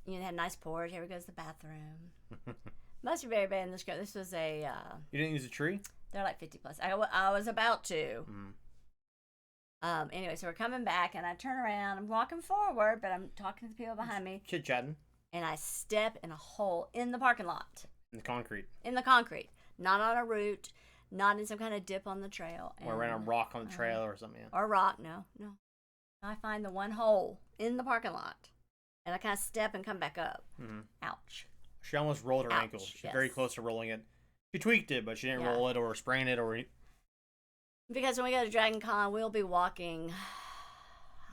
they had a nice porch. Here we go to the bathroom. Must be very bad in this. This was a. You didn't use a tree? They're like 50 plus. I was about to. Anyway, so we're coming back, and I turn around. I'm walking forward, but I'm talking to the people behind me. Chit chatting. And I step in a hole in the parking lot. In the concrete. In the concrete, not on a route, not in some kind of dip on the trail. Or around a rock on the trail or something. Yeah. Or rock, no. I find the one hole in the parking lot, and I kind of step and come back up. Ouch. She almost rolled her ankle. She's very close to rolling it. She tweaked it, but she didn't roll it or sprain it or. Because when we go to Dragon Con, we'll be walking,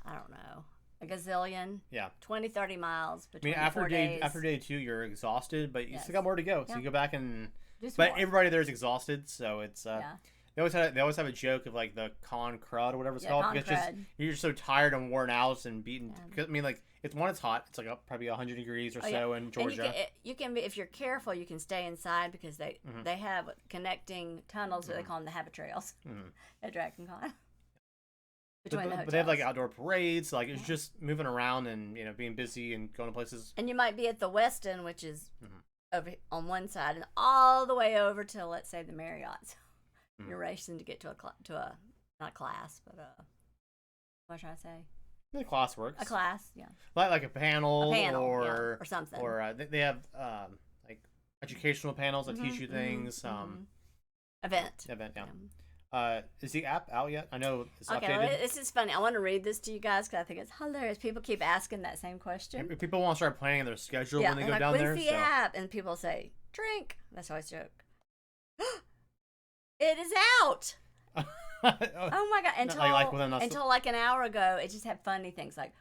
I don't know, a gazillion. Yeah. 20, 30 miles I mean, between the 4 days. after day 2, you're exhausted, but you Yes. still got more to go. So Yeah. you go back and. Do some But more. everybody there is exhausted, so it's. Yeah. They always have a joke of like the con crud or whatever it's Yeah, called. con Because just crud. you're just so tired and worn out and beaten. Yeah. 'Cause, I mean, like it's hot. It's like probably 100 degrees or Oh, so yeah. in And Georgia. you can be, if you're careful, you can stay inside because Mhm. they have connecting tunnels. They Mhm. call them the habit trails Mhm. at Dragon Con. But, Between the but they have like hotels. outdoor parades. Like it's Yeah. just moving around and being busy and going to places. And you might be at the Westin, which is Mhm. over on one side, and all the way over to, let's say, the Marriott's. Mhm. You're racing to get to a not class, but what am I trying to say? The class works. A class, yeah. Like a panel, or something. or they have like educational panels that teach you things. Event. Event, yeah. Is the app out yet? I know it's Okay, updated. well, this is funny. I want to read this to you guys because I think it's hilarious. People keep asking that same question. If people want to start planning their schedule Yeah, when they and go like, down when's there. the So. app? And people say, drink. That's always a joke. It is out. Oh my god! Until like an hour ago, it just had funny things like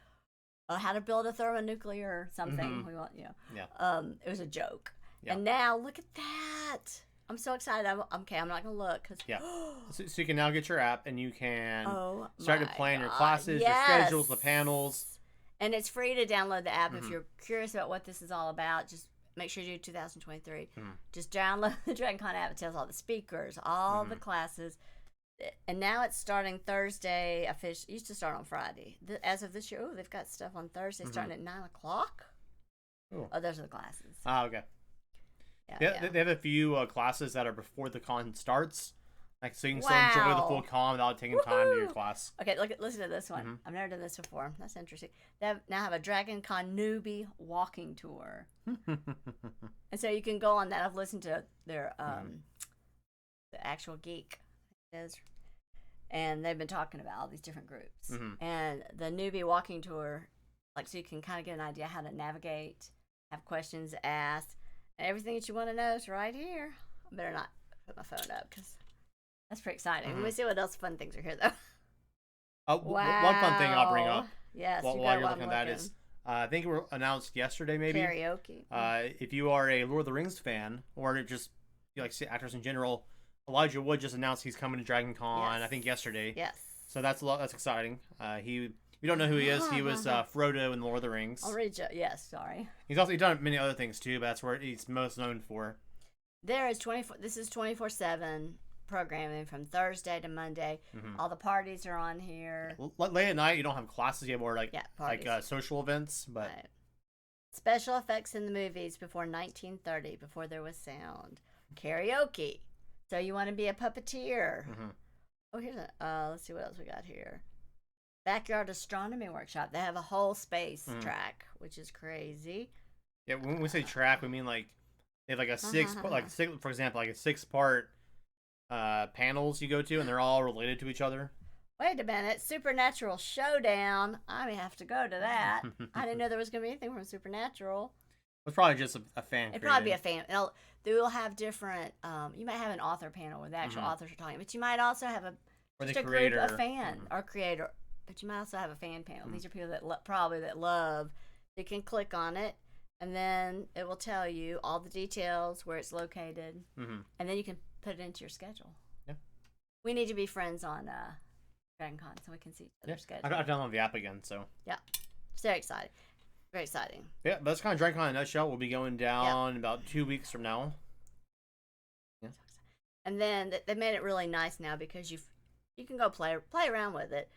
how to build a thermonuclear or something. Mhm. We want, Yeah. It was a joke. Yeah. And now look at that. I'm so excited. I'm not gonna look because Yeah. So you can now get your app and you can oh start to my plan your God. classes, your schedules, the panels. And it's free to download the app if Mhm. you're curious about what this is all about. Just make sure you do 2023. Mhm. Just download the DragonCon app. It tells all the speakers, all the Mhm. classes. And now it's starting Thursday. It used to start on Friday. As of this year, they've got stuff on Thursday starting at 9 o'clock. Ooh. Oh, those are the classes. Okay. Yeah, they have a few classes that are before the con starts. Like, so you can still enjoy the full con without taking time to your Woohoo! class. Okay, listen to this one. Mhm. I've never done this before. That's interesting. They now have a DragonCon newbie walking tour. And so you can go on that. I've listened to their the actual geek is, and they've been talking about all these different groups. Mhm. And the newbie walking tour, like, so you can kind of get an idea how to navigate, have questions asked, and everything that you want to know is right here. I better not put my phone up because that's pretty exciting. Let me see what else fun things are here though. One fun thing I'll bring up Yes, while you're looking at that is, I think it was announced yesterday maybe. karaoke. If you are a Lord of the Rings fan, or just you like actors in general, Elijah Wood just announced he's coming to Dragon Con, Yes. I think yesterday. Yes. So that's exciting. You don't know who he is. He was Frodo in Lord of the Rings. I'll read you. Yes, sorry. He's done many other things too, but that's where he's most known for. There is 24. This is 24/7 programming from Thursday to Monday. Mhm. All the parties are on here. Late at night, you don't have classes. You have more like Parties. social events, but Right. Special effects in the movies before 1930, before there was sound. Karaoke. So you want to be a puppeteer. Mhm. Oh, here's let's see what else we got here. Backyard astronomy workshop. They have a whole space track, which is crazy. yeah. When we say track, we mean like they have like a for example, like a 6-part panels you go to, and they're all related to each other. Wait a minute, Supernatural Showdown. I may have to go to that. I didn't know there was going to be anything from Supernatural. It's probably just a fan. It'd probably be a fan. They will have different. You might have an author panel where the actual authors are talking, but you might also have or just a group of fan or creator. But you might also have a fan panel. These are people that probably love. You can click on it, and then it will tell you all the details, where it's located, and then you can put it into your schedule. Yeah. We need to be friends on DragonCon so we can see each other's schedule. I've downloaded the app again, so. Yeah, it's very exciting. Very exciting. Yeah, but that's kind of DragonCon in a nutshell. We'll be going down about 2 weeks from now. Yeah. And then they made it really nice now because you can go play around with it.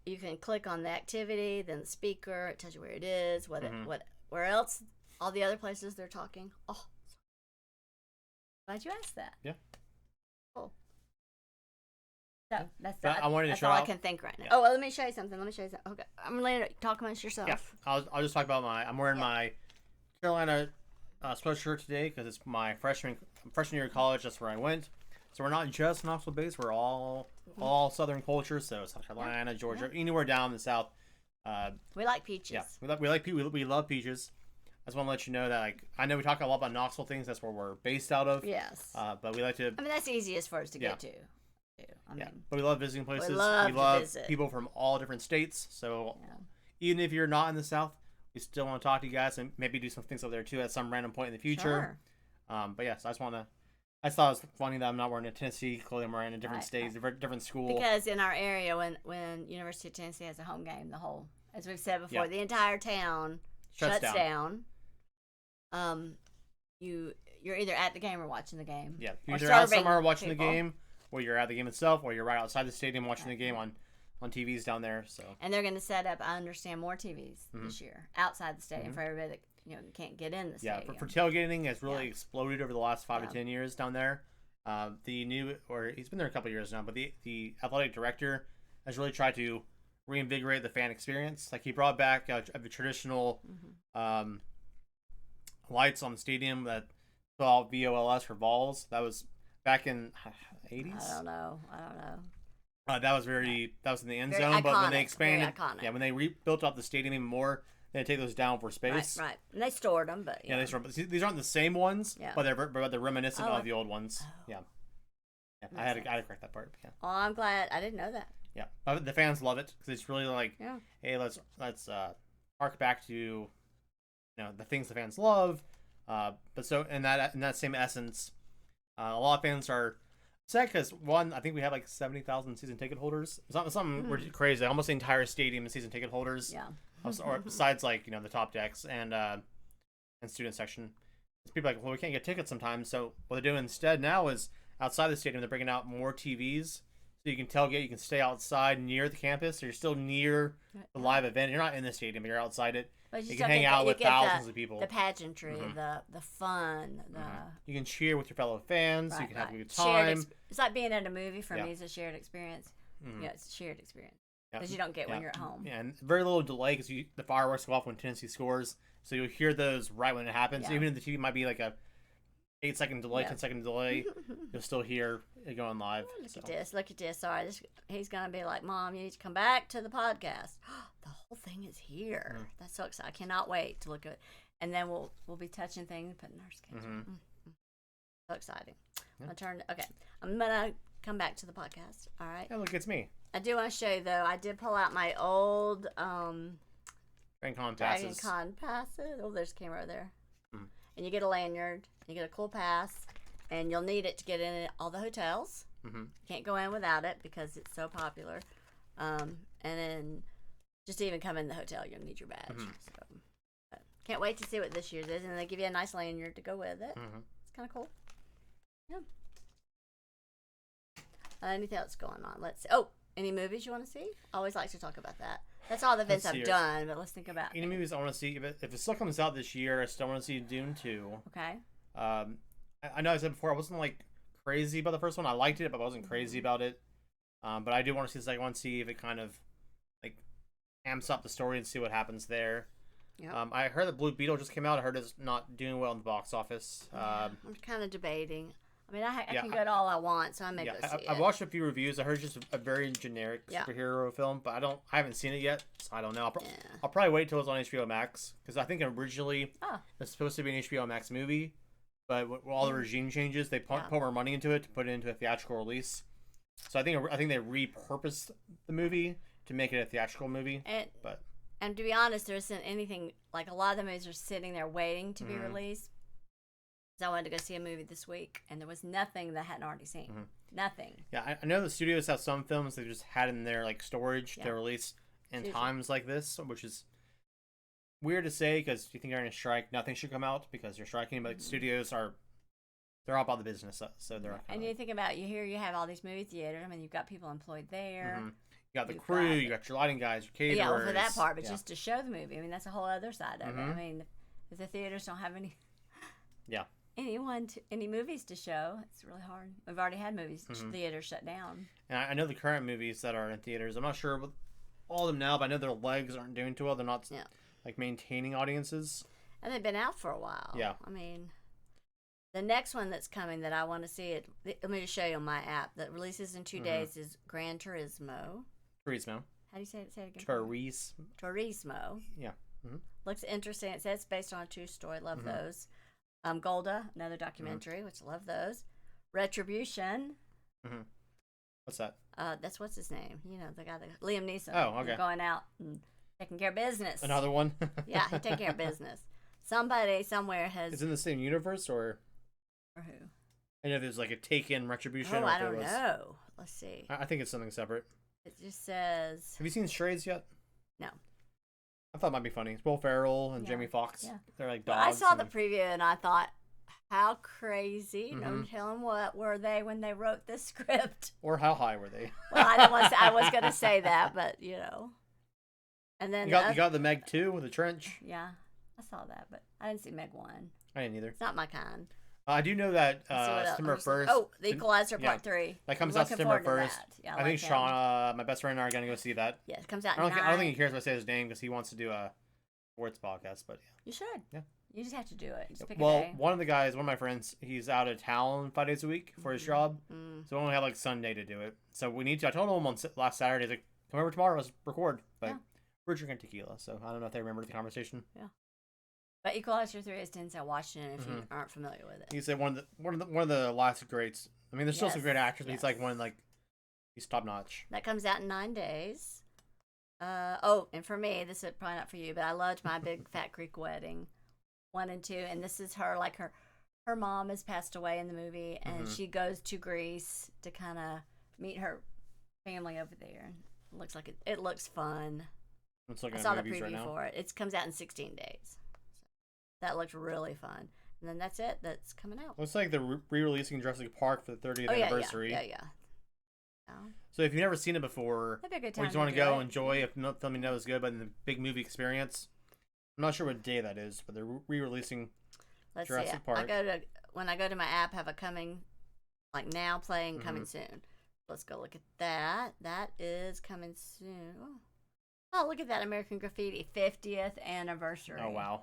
You can click on the activity, then the speaker. It tells you where it is, where else, all the other places they're talking. Oh, glad you asked that. Yeah. Cool. So that's I wanted to that's show all I out- can think right now. Yeah. Oh, well, let me show you something. Okay, I'm gonna let you talk amongst yourself. Yeah, I'll just talk about I'm wearing my Carolina sweatshirt today because it's my freshman year of college. That's where I went. So we're not just Knoxville based. We're all Southern culture. So South Carolina, Georgia, anywhere down in the South. We like peaches. Yeah, we love peaches. I just want to let you know that I know we talk a lot about Knoxville things. That's where we're based out of. Yes. But we like to. I mean, that's the easiest for us to get to. too. I Yeah, mean, but we love visiting places. love We to love visit. people from all different states. So yeah. even if you're not in the South, we still want to talk to you guys and maybe do some things over there too at some random point in the future. Sure. But yes, I just want to. I just thought it was funny that I'm not wearing a Tennessee clothing. I'm wearing a different Right, state, different school. Because in our area, when University of Tennessee has a home game, the whole, as we've said before, Yeah. the entire town Shuts down. You're either at the game or watching the game. Yeah, or you're either out serving somewhere watching people. the game, or you're at the game itself, or you're right outside the stadium watching the game on TVs down there. So. And they're going to set up, I understand, more TVs this year outside the stadium for everybody that can't get in the stadium. Yeah, for tailgating has really Yeah. exploded over the last 5 Yeah. to 10 years down there. He's been there a couple years now, but the athletic director has really tried to reinvigorate the fan experience. Like he brought back the traditional lights on the stadium that saw VOLS for balls. That was back in 80s. I don't know. That was in the end Very zone, but when they iconic, expanded, very iconic. when they rebuilt up the stadium even more, they had to take those down for space. Right. And they stored them, but Yeah, these aren't the same ones, Yeah. but they're reminiscent Oh, of the old ones. Oh. Yeah. I Makes had to sense. correct that part. Yeah, Oh, I'm glad. I didn't know that. yeah. But the fans love it because it's really like, Yeah. hey, let's hark back to the things the fans love. But so in that same essence, a lot of fans are sad because one, I think we have like 70,000 season ticket holders. Something crazy. Almost the entire stadium is season ticket holders. Yeah. Or besides like the top decks and student section. People are like, well, we can't get tickets sometimes. So what they're doing instead now is outside the stadium, they're bringing out more TVs so you can tailgate. You can stay outside near the campus. So you're still near the live event. You're not in the stadium, but you're outside it. But You can hang out with thousands of people. The pageantry, Mhm. the fun, You can cheer with your fellow fans. You right, can have a right. good Shared time. it's like being at a movie for Yeah. me. It's a shared experience. Mhm. Yeah, it's a shared experience Yeah. because you don't get when Yeah. you're at home. Yeah, and very little delay because the fireworks go off when Tennessee scores, so you'll hear those right when it happens. Yeah. Even if the TV might be like a 8-second delay, Yeah. 10-second delay, you'll still hear it going live. Look at this. Sorry, he's gonna be like, Mom, you need to come back to the podcast. The whole thing is here. Mm. That's so exciting. I cannot wait to look at it. And then we'll be touching things and putting our schedule. Mhm. So exciting. Yeah. Okay, I'm gonna come back to the podcast. All right. Yeah, look, it's me. I do want to show you though. I did pull out my old Dragon Con Dragon passes. Con passes. Oh, there's a camera there. Mm. And you get a lanyard. You get a cool pass, and you'll need it to get in all the hotels. Mm-hmm. Can't go in without it because it's so popular. And then just to even come in the hotel, you'll need your badge. Mhm. So, but can't wait to see what this year's is, and they give you a nice lanyard to go with it. Mm-hmm. It's kind of cool. Yeah. Anything else going on? Let's see. Oh, any movies you want to see? I always like to talk about that. That's all the events Let's see I've here. done, but let's think about Any movies I want to see? If it still comes out this year, I still want to see Dune 2. Okay. I know I said before I wasn't like crazy about the first one. I liked it, but I wasn't crazy about it. But I do want to see the second one, see if it kind of like amps up the story and see what happens there. Yep. I heard that Blue Beetle just came out. I heard it's not doing well in the box office. I'm kind of debating. I mean, I yeah, can go to all I want, so I may Yeah, go see I it. watched a few reviews. I heard it's just a very generic Yeah. superhero film, but I haven't seen it yet, so I don't know. Yeah. I'll probably wait till it's on HBO Max because I think originally Oh. it's supposed to be an HBO Max movie, but with all the regime changes, they put more money into it to put it into a theatrical release. So I think they repurposed the movie to make it a theatrical movie. And to be honest, there isn't anything like a lot of the movies are sitting there waiting to be Mhm. released. So I wanted to go see a movie this week, and there was nothing that I hadn't already seen. Mhm. Nothing. Yeah, I know the studios have some films they just had in their like storage Yeah. to release in Seriously. times like this, which is weird to say because you think they're in a strike, nothing should come out because you're striking, but studios they're all about the business, so they're. And you think about you have all these movie theaters. I mean, you've got people employed there. You got the You've crew, got- you got your lighting guys, your caterers. Yeah, well, for that part, but yeah. just to show the movie. I mean, that's a whole other side of it. I Mhm. mean, if the theaters don't have any Yeah. any movies to show, it's really hard. We've already had movies Mhm. theaters shut down. And I know the current movies that are in theaters. I'm not sure about all of them now, but I know their legs aren't doing too well. They're not Yeah. like maintaining audiences. And they've been out for a while. Yeah. I mean, the next one that's coming that I want to see let me just show you on my app that releases in 2 days is Gran Turismo. Turismo. How do you say it? Say it again. Turismo. Yeah. Mhm. Looks interesting. It says it's based on a true story. Love Mhm. those. Golda, another documentary, which I love those. Retribution. Mhm. What's that? That's what's his name. You know, the guy that Liam Neeson. Oh, okay. Going out and taking care of business. Another one? Yeah, he taking care of business. Somebody somewhere has. Is it in the same universe or? Or who? I know there's like a Taken Retribution. Oh, or I if there don't was... know. Let's see. I think it's something separate. It just says. Have you seen Strays yet? No. I thought it might be funny. It's Will Ferrell and Yeah. Jamie Foxx. Yeah. They're like Well, dogs. I saw and... the preview and I thought, how crazy! No Mhm. telling what were they when they wrote this script. Or how high were they? Well, I didn't want to, I was going to say that, but you know. And then You got the Meg 2 with the trench? yeah, I saw that, but I didn't see Meg 1. I didn't either. It's not my kind. I do know that Let's see what else. September Let me see. 1st. Oh, The Equalizer yeah. Part 3. That comes I'm out looking September forward to 1st. that. Yeah, I think like Sean, my best friend and I are going to go see that. Yeah, it comes out I don't think he nine. cares if I say his name because he wants to do a sports podcast, but You should. Yeah. You just have to do it. Just pick a well, day. one of the guys, one of my friends, he's out of town 5 days a week for his job, so we only have like Sunday to do it. So we need to. I told him on last Saturday, he's like, come over tomorrow, let's record. But Yeah. we're drinking tequila, so I don't know if they remember the conversation. But Equalizer 3 is Denzel Washington if you aren't familiar with it. He's like one of the last greats. I mean, there's still some Yes, great actors, but he's like yes. he's top notch. That comes out in 9 days. And for me, this is probably not for you, but I loved My Big Fat Greek Wedding 1 and 2, and this is her her mom has passed away in the movie, and she goes to Greece to kind of meet her family over there. And it looks like it looks fun. It's looking I at saw the movies preview right now. for it. It comes out in 16 days. So that looked really fun. And then that's it. That's coming out. Looks like they're re-releasing Jurassic Park for the 30th anniversary. Yeah. So if you've never seen it before, That'd be a good or time. you just want to do go it. enjoy, if not something that was good, but in the big movie experience, I'm not sure what day that is, but they're re-releasing. Let's Jurassic see. Park. When I go to my app, have a coming, like now playing, Mm-hmm. coming soon. Let's go look at that. That is coming soon. Oh, look at that American Graffiti 50th anniversary. Oh wow.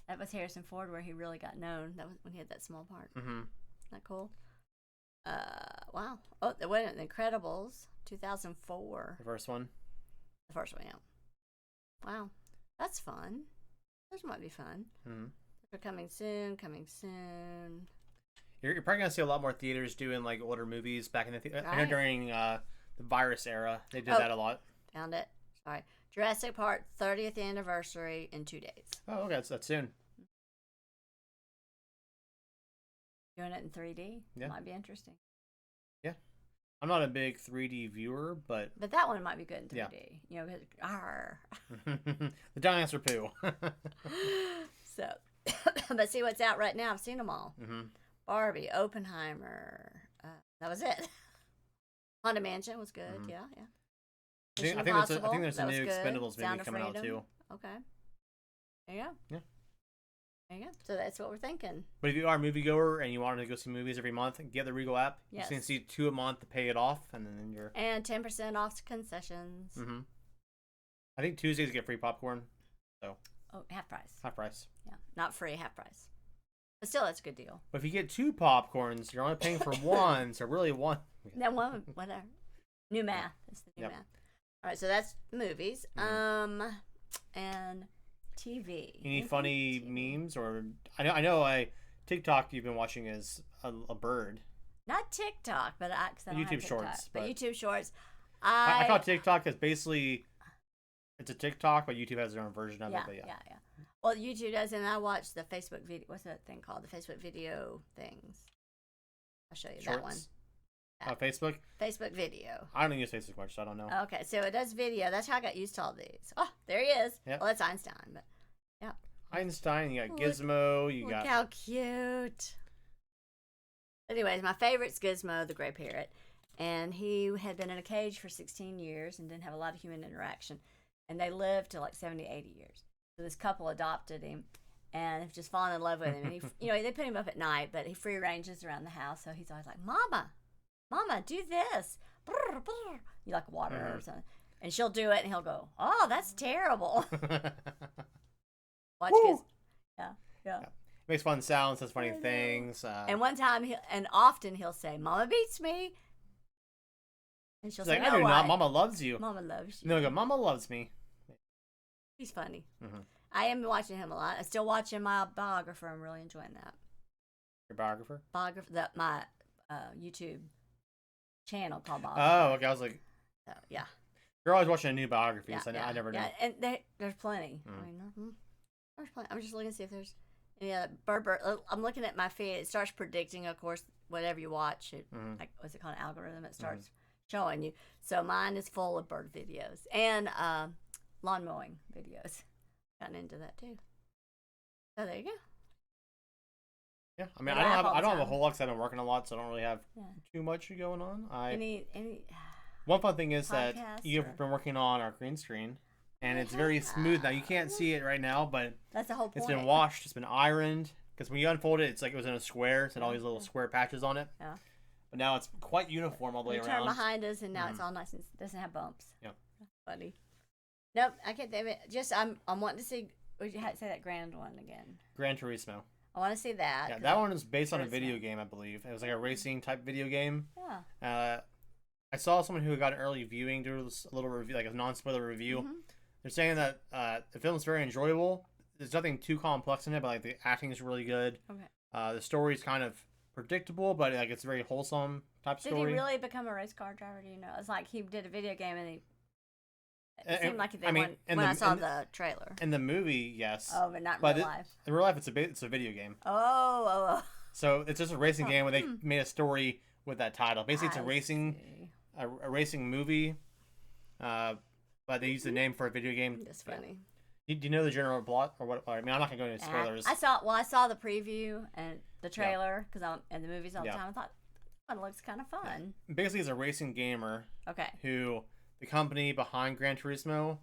That was Harrison Ford where he really got known. That was when he had that small part. Mm-hmm. Isn't that cool? Wow. Oh, wait a minute. The Incredibles 2004. The first one. The first one, yeah. Wow. That's fun. Those might be fun. Mm-hmm. They're coming soon. Coming soon. You're probably gonna see a lot more theaters doing like older movies back in the I know Right. during the virus era. They did Oh. that a lot. Found it. Sorry. Jurassic Park 30th anniversary in 2 days. Oh, okay, that's soon. Doing it in 3D. Yeah. Might be interesting. I'm not a big 3D viewer, but But that one might be good in 3D. Yeah. You know, 'cause- arr. the dinosaur poo. So, but see what's out right now. I've seen them all. Mm-hmm. Barbie, Oppenheimer. That was it. Haunted Mansion was good. Mhm. Yeah. I Mission think Impossible, there's a that was new good. Expendables Sound movie of coming out Freedom. too. Okay. There you go. Yeah. There you go. So that's what we're thinking. But if you are a moviegoer and you want to go see movies every month, get the Regal app. Yes. You can see 2 a month to pay it off, and then you're. And 10% off concessions. Mm-hmm. I think Tuesdays get free popcorn, Oh, half price. half price. Yeah. Not free, half price. But still, that's a good deal. But if you get 2 popcorns, you're only paying for one, so really one. Then one, whatever. New math. It's the new Yep. math. All right, so that's movies. Mhm. And TV. Any Anything funny TV? memes or I know TikTok you've been watching is a bird. Not TikTok, but cause I don't have YouTube TikTok, Shorts, But but- YouTube Shorts. I call TikTok as basically it's a TikTok, but YouTube has their own version of yeah, it. But yeah. Well, YouTube does, and I watch the Facebook video. What's that thing called? The Facebook video things. I'll show you that one. Shorts. Facebook. Facebook video. I don't use Facebook much, so I don't know. Okay, so it does video. That's how I got used to all these. Oh, there he is. Yep. Well, that's Einstein, but Einstein, you got Look- Gizmo, you look got how cute. Anyways, my favorite's Gizmo, the gray parrot. And he had been in a cage for 16 years and didn't have a lot of human interaction. And they lived to like 70, 80 years. So this couple adopted him and have just fallen in love with him. And he, they put him up at night, but he free ranges around the house. So he's always like, Mama, do this. Brr, brr. You like water or something. And she'll do it and he'll go, oh, that's terrible. Watch Woo. Giz. Yeah. makes fun sounds, says funny I know. things. And one time, often he'll say, Mama beats me. And she'll She's say, like, I no, do why? not. Mama loves you. Mama loves you. No, go, Mama loves me. He's funny. Mm-hmm. I am watching him a lot. I'm still watching my biographer. I'm really enjoying that. Your biographer? My YouTube channel called Bob. Oh, okay. I was like, So, yeah. you're always watching a new biography, Yeah, so yeah, I never know. yeah, and there's plenty. I mean, there's plenty. I'm just looking to see if there's any other bird. I'm looking at my feed. It starts predicting, of course, whatever you watch. It like what's it called, an algorithm? It starts showing you. So mine is full of bird videos and lawn mowing videos. Gotten into that too. So there you go. Yeah, I mean, I laugh all I the don't have a time. whole lot because I've been working a lot, so I don't really have Yeah. too much going on. Any One fun thing is that Podcasts you've or- been working on our green screen, and I it's very smooth now. You have. can't see it right now, but that's the whole point. it's been washed, it's been ironed. Because when you unfold it, it's like it was in a square, so it had all these little square patches on it. Yeah. But now it's quite uniform all the way You turn around. behind us, and now it's all nice and doesn't have bumps. Yeah. Funny. Nope, I can't think of it. Just I'm wanting to see. Would you have to say that grand one again? Gran Turismo. I want to see that. Yeah, 'cause that one is based on a Turismo. video game, I believe. It was like a racing type video game. Yeah. I saw someone who got an early viewing do a little review, like a non-spoiler review. Mhm. They're saying that the film's very enjoyable. There's nothing too complex in it, but like the acting is really good. Okay. The story's kind of predictable, but like it's a very wholesome type Did story. he really become a race car driver? Do you know? It's like he did a video game, and he. It And- seemed like they I mean, won in when the- I saw in the- the trailer. In the movie, yes. Oh, but not in But real life. In real life, it's a video game. Oh. So it's just a racing game where they made a story with that title. Basically, it's a I racing see. a racing movie, but they use the name for a video game. That's funny. Do you know the general plot or what? I mean, I'm not gonna go into spoilers. I saw the preview and the trailer because I'm in the movies all the Yeah. time. I thought that looks kind of fun. Basically, it's a racing gamer Okay. who the company behind Gran Turismo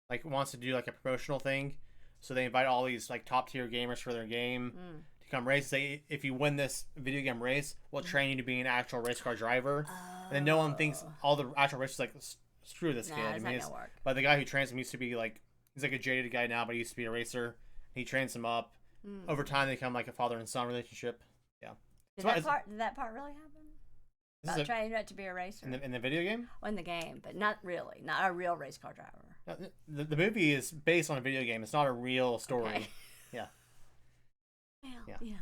like wants to do like a promotional thing. So they invite all these like top tier gamers for their game to come race. Say if you win this video game race, we'll train you to be an actual race car driver. And then no one thinks all the actual racers like screw this Nah, kid. it's not gonna work. But the guy who trains him used to be like he's like a jaded guy now, but he used to be a racer. He trains him up. Over time, they become like a father and son relationship. Yeah. Did that part really happen? This About is trying to be a racer in the video game. Well, in the game, but not really, not a real race car driver. No, the movie is based on a video game. It's not a real story. Okay. Yeah. Well, Yeah.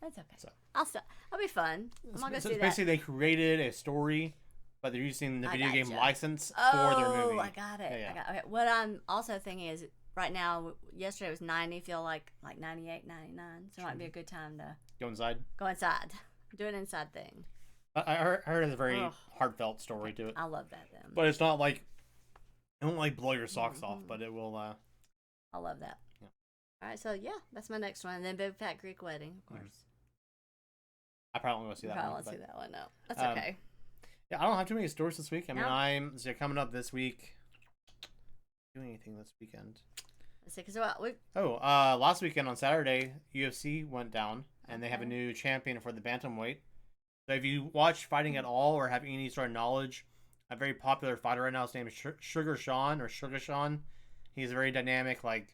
that's okay. So- I'll be fun. I'm not gonna So see that. basically, they created a story, but they're using the I video game gotcha. license Oh, for their movie. I got it. Yeah, Okay. What I'm also thinking is right now, yesterday was 90, feel like 98, 99. So it might be a good time to Go inside. go inside, do an inside thing. I heard it's a very Ugh. heartfelt story to it, I love that then. but it's not like it won't like blow your socks off, but it will. I love that. Yeah. All right, so yeah, that's my next one. And then Big Fat Greek Wedding, of course. I probably won't go see that Probably one. won't see that one. No, that's um, okay. Yeah, I don't have too many stories this week. I mean, No. I'm coming up this week. Doing anything this weekend? Let's see, because we Last weekend on Saturday, UFC went down, and they have a Okay. new champion for the bantamweight. So if you watch fighting at all or have any sort of knowledge, a very popular fighter right now, his name is Sugar Sean. He's a very dynamic, like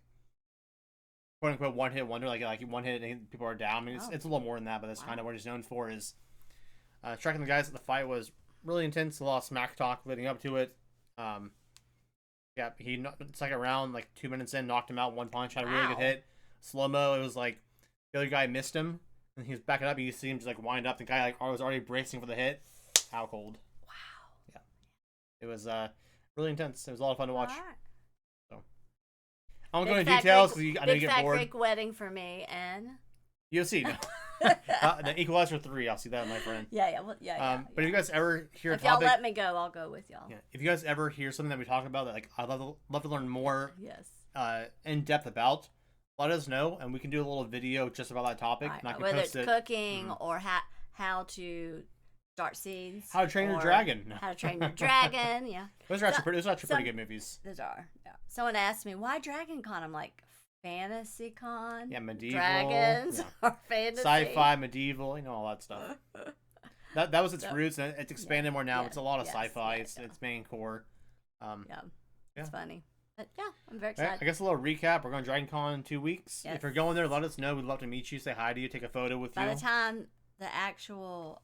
quote unquote one hit wonder, like one hit and people are down. I mean, it's a little more than that, but that's kind of what he's known for. Is striking the guys. The fight was really intense. A lot of smack talk leading up to it. Yeah, second round, like 2 minutes in, knocked him out one punch. Had a really good Wow. hit. Slow mo. It was like the other guy missed him, and he was backing up. You see him just like wind up. The guy like was already bracing for the hit. How cold. wow. Yeah, it was really intense. It was a lot of fun to watch. All right. I won't go Big into Fat details Greek- because I know you Big get Fat bored. Greek Wedding for me and. UFC. No. The Equalizer 3. I'll see that, my friend. Yeah. Well, yeah. But if you guys ever hear a if y'all topic, let me go, I'll go with y'all. yeah, if you guys ever hear something that we talk about that like I'd love to learn more Yes. in depth about, let us know and we can do a little video just about that topic. Right. And I can Whether it's post it. cooking or how to start seeds. How to Train Your or Dragon. No. How to Train Your Dragon. Yeah. Those are actually pretty some- good movies. Those are. Yeah. Someone asked me why Dragon Con. I'm like Fantasy Con. Yeah, medieval. Dragons Yeah. or fantasy. Sci-fi, medieval, all that stuff. That was its roots, and it's expanded more now. yeah, It's a lot of yes, sci-fi. yeah, It's yeah. its main core. Yeah. Yeah. It's funny. But yeah, I'm very All right, excited. I guess a little recap. We're going to Dragon Con in 2 weeks. Yes. If you're going there, let us know. We'd love to meet you, say hi to you, take a photo with By you. the time the actual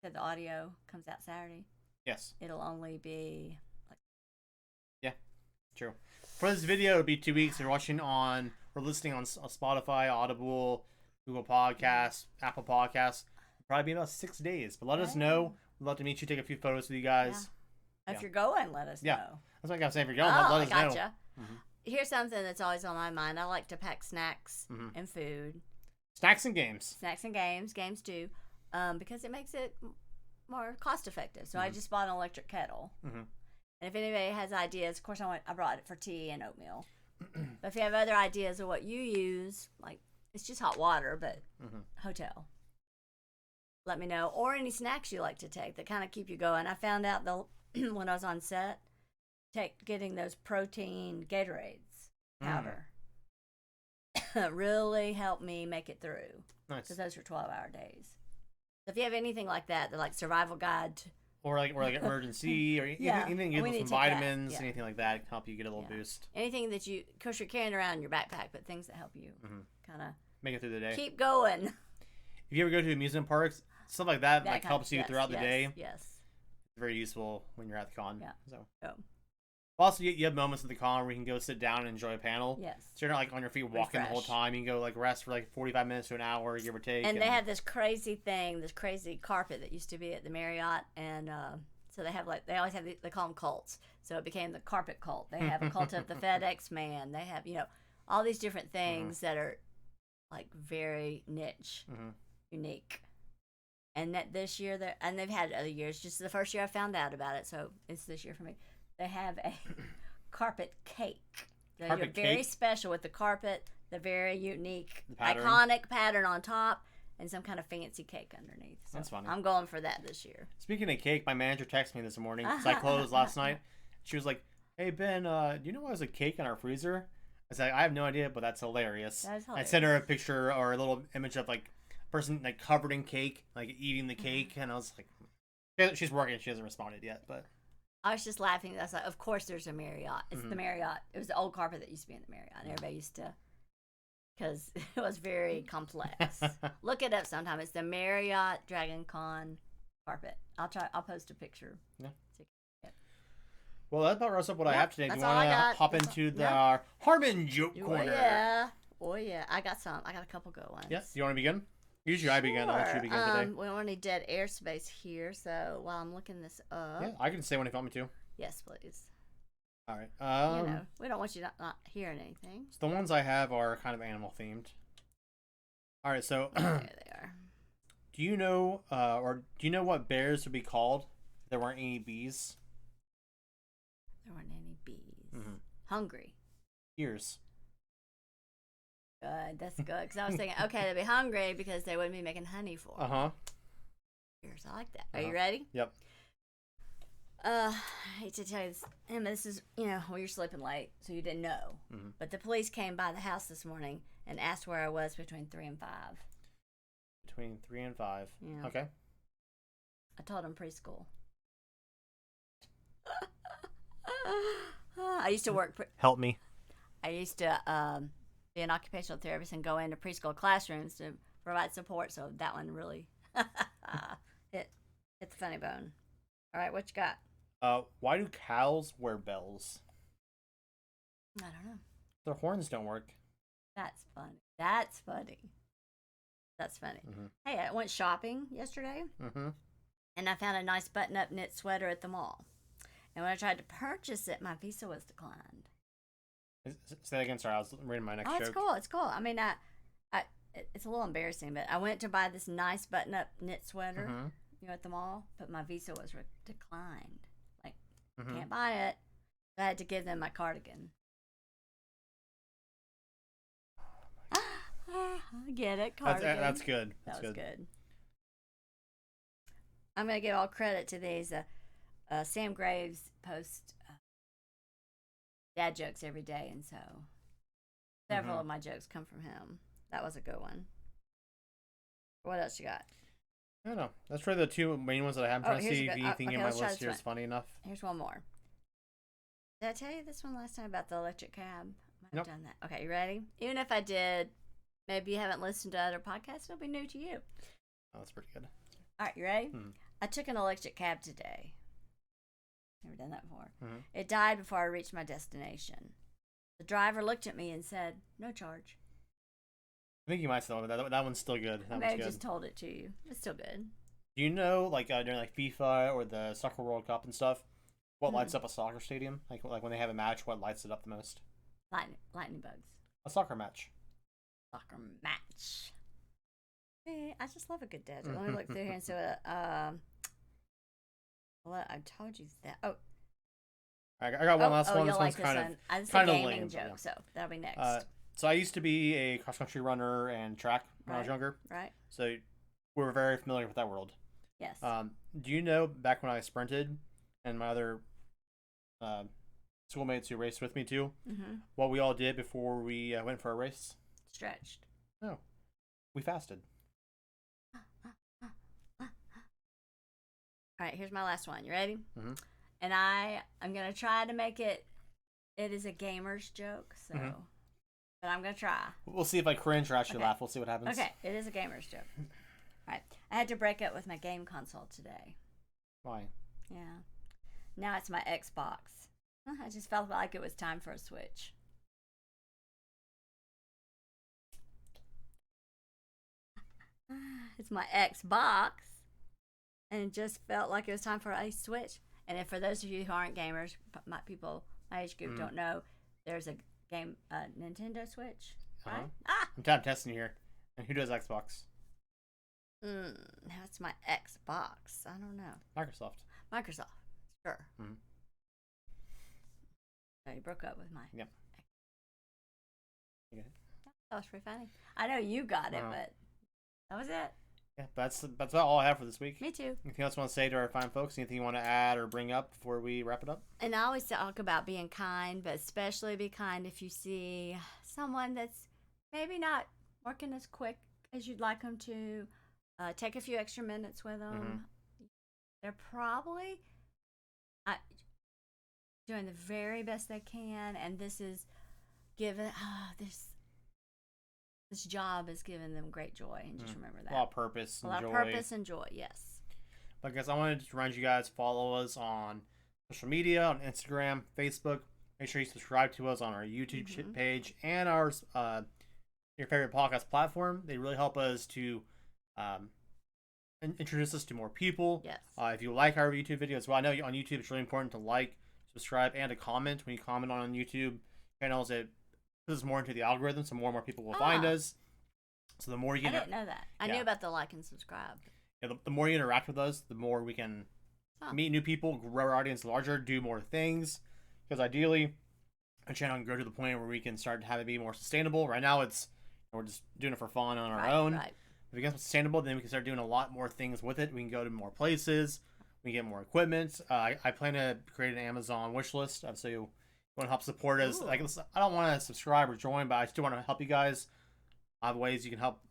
the audio comes out Saturday, Yes, it'll only be true. For this video, it'll be 2 weeks. If you're watching on or listening on Spotify, Audible, Google Podcasts, Apple Podcasts, it'll probably be about 6 days. But let us know We'd love to meet you, take a few photos with you guys. If Yeah. you're going, let us Yeah. know. That's what I'm saying. If you're going, Oh, let us know. gotcha. Mhm. Here's something that's always on my mind. I like to pack snacks Mhm. and food. Snacks and games. Snacks and games too, because it makes it more cost effective. So I Mhm. just bought an electric kettle. Mhm. And if anybody has ideas, of course I brought it for tea and oatmeal. But if you have other ideas of what you use, like it's just hot water, but Mhm. hotel, let me know. Or any snacks you like to take that kind of keep you going. I found out when I was on set, getting those protein Gatorades powder really helped me make it through. Nice. Because those were 12-hour days. So if you have anything like that, they're like survival guide. Or like emergency or Yeah. anything We you need get to some take that. vitamins, Yeah. anything like that can help you get a little Yeah. boost. Anything that you, of course, you're carrying around in your backpack, but things that help you Mhm. kind of Make it through the day. keep going. If you ever go to amusement parks, stuff like that like kind helps you yes, throughout the yes, day. Yes. It's very useful when you're at the con. Yeah. So. Oh. Also, you have moments at the con where you can go sit down and enjoy a panel. Yes. So you're not like on your feet walking the whole Refresh. time. You can go like rest for like 45 minutes to an hour, give or take. And they have this crazy thing, this crazy carpet that used to be at the Marriott, and so they have they always have they call them cults. So it became the carpet cult. They have a cult of the FedEx man. They have all these different things that are like very niche, unique. And that this year, and they've had other years. Just the first year I found out about it, so it's this year for me. They have a carpet cake. So Carpet you're very cake? special with the carpet, the very unique, Pattern. iconic pattern on top, and some kind of fancy cake underneath. So That's funny. I'm going for that this year. Speaking of cake, my manager texted me this morning because I closed last night. She was like, "Hey Ben, do you know there's a cake in our freezer?" I said, "I have no idea, but that's hilarious." That is I sent her a picture or a little image of like a person like covered in cake, like eating the cake, and I was like, "She's working. She hasn't responded yet." But I was just laughing. I was like, of course there's a Marriott. It's the Marriott. It was the old carpet that used to be in the Marriott. And everybody used to, because it was very complex. Look it up sometime. It's the Marriott Dragon Con carpet. I'll post a picture. Yeah. So well, that about wraps up what I have today. Do you that's all I want to got. hop That's into the yeah. Harmon joke Oh corner? yeah. Oh yeah. I got a couple good ones. Yeah. You want to begin? Usually I begin. I'll let you begin today. We don't want any dead airspace here, so while I'm looking this up. Yeah, I can say one if you want me to. Yes, please. All right. We don't want you not hearing anything. So the ones I have are kind of animal themed. All right, so There they are. do you know what bears would be called if there weren't any bees? There weren't any bees. Mm-hmm. Hungry. Ears. Good. That's good. Because I was thinking, okay, they'd be hungry because they wouldn't be making honey for them. Uh-huh. Ears. I like that. Are you ready? Yep. I hate to tell you this. Emma, this is, well, you're sleeping late, so you didn't know. Mm-hmm. But the police came by the house this morning and asked where I was between 3 and 5. Between 3 and 5. Yeah. Okay. I told them preschool. I used to work. Help me. I used to be an occupational therapist and go into preschool classrooms to provide support. So that one really hit the funny bone. All right, what you got? Why do cows wear bells? I don't know. Their horns don't work. That's funny. That's funny. That's funny. Mm-hmm. Hey, I went shopping yesterday Mm-hmm. and I found a nice button-up knit sweater at the mall. And when I tried to purchase it, my visa was declined. Say that again. Sorry, I was reading my next Oh, it's joke. cool. It's cool. I mean, it's a little embarrassing, but I went to buy this nice button-up knit sweater, Mm-hmm. at the mall, but my visa was declined. Like, Mm-hmm. can't buy it. So I had to give them my cardigan. I get it, cardigan. That's good. That's That was good. good. I'm gonna give all credit to these. Sam Graves posts dad jokes every day, and so several of my jokes come from him. That was a good one. What else you got? I don't know. That's probably the two main ones that I have. I'm trying to here's see a if good- anything okay, in my let's try list this here is one. funny enough. Here's one more. Did I tell you this one last time about the electric cab? Might have Nope. done that. Okay, you ready? Even if I did, maybe you haven't listened to other podcasts. It'll be new to you. Oh, that's pretty good. All right, you ready? Hmm. I took an electric cab today. Never done that before. Mhm. It died before I reached my destination. The driver looked at me and said, "No charge." I think you might still. That one's still good. I That may one's have good. just told it to you. It's still good. Do you know, like during like FIFA or the Soccer World Cup and stuff, what Hmm. lights up a soccer stadium? Like when they have a match, what lights it up the most? Lightning bugs. A soccer match. Soccer match. I just love a good desert. Let me look through here and see what. Well, I told you that. Oh, I got one last one. you'll This like one's kind of one. It's a kind of gaming lame, but joke, yeah. so that'll be next. So I used to be a cross country runner and track when I was Right. younger. Right? So we're very familiar with that world. Yes. Do you know back when I sprinted and my other schoolmates who raced with me too, Mm-hmm. what we all did before we went for a race? Stretched. No, we fasted. All right, here's my last one. You ready? Mhm. And I'm gonna try to make it. It is a gamer's joke, so. Mhm. But I'm gonna try. We'll see if I cringe or actually Okay. laugh. We'll see what happens. Okay, it is a gamer's joke. All right, I had to break up with my game console today. Why? Yeah. Now it's my Xbox. I just felt like it was time for a switch. It's my Xbox. And it just felt like it was time for a switch. And if for those of you who aren't gamers, people my age group don't know, there's a game, Nintendo Switch, right? I'm testing here. And who does Xbox? Now it's my Xbox. I don't know. Microsoft. Microsoft. Sure. Mhm. So you broke up with my. Yep. Okay. That was pretty funny. I know you got it, Uh-huh. but that was it. Yeah, that's about all I have for this week. Me too. Anything else you want to say to our fine folks? Anything you want to add or bring up before we wrap it up? And I always talk about being kind, but especially be kind if you see someone that's maybe not working as quick as you'd like them to. Take a few extra minutes with them. They're probably doing the very best they can, and this is given this job is giving them great joy, and just remember that. A lot of purpose A and lot joy. of purpose and joy, yes. But guys, I wanted to remind you guys, follow us on social media, on Instagram, Facebook. Make sure you subscribe to us on our YouTube page and our your favorite podcast platform. They really help us to introduce us to more people. Yes. If you like our YouTube videos, well, I know on YouTube it's really important to like, subscribe, and to comment. When you comment on YouTube channels, it puts us more into the algorithm, so more and more people will find us. So the more you I can, didn't know that. I Yeah. knew about the like and subscribe. the more you interact with us, the more we can meet new people, grow our audience larger, do more things. Because ideally, our channel can grow to the point where we can start to have it be more sustainable. Right now, we're just doing it for fun on our own. Right. If it gets sustainable, then we can start doing a lot more things with it. We can go to more places. We can get more equipment. I plan to create an Amazon wish list. So you want to help support us. Ooh. Like, I don't want to subscribe or join, but I still want to help you guys. I have ways you can help,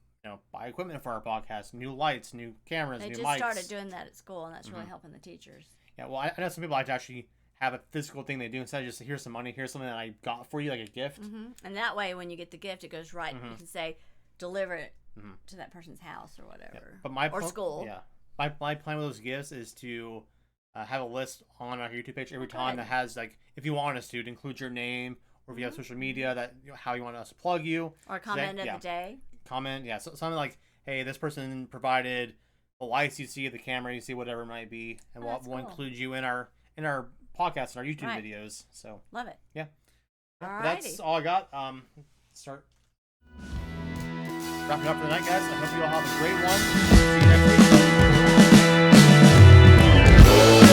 buy equipment for our podcast, new lights, new cameras, They new just mics. started doing that at school, and that's really helping the teachers. Yeah, well, I know some people like to actually have a physical thing they do instead of just, here's some money, here's something that I got for you, like a gift. And that way, when you get the gift, it goes right. You can say, deliver it to that person's house or whatever. But my or school. Yeah. My plan with those gifts is to have a list on our YouTube page every time good. that has, like, if you want us to include your name, or if you have social media, that how you want us to plug you. Or comment of the day. Comment, yeah. So something like, hey, this person provided the lights you see, the camera you see, whatever it might be, and we'll cool. include you in our podcast and our YouTube Right. videos. So Love it. yeah. Alrighty. That's all I got. Start wrapping up for the night, guys. I hope you all have a great one. See you next week.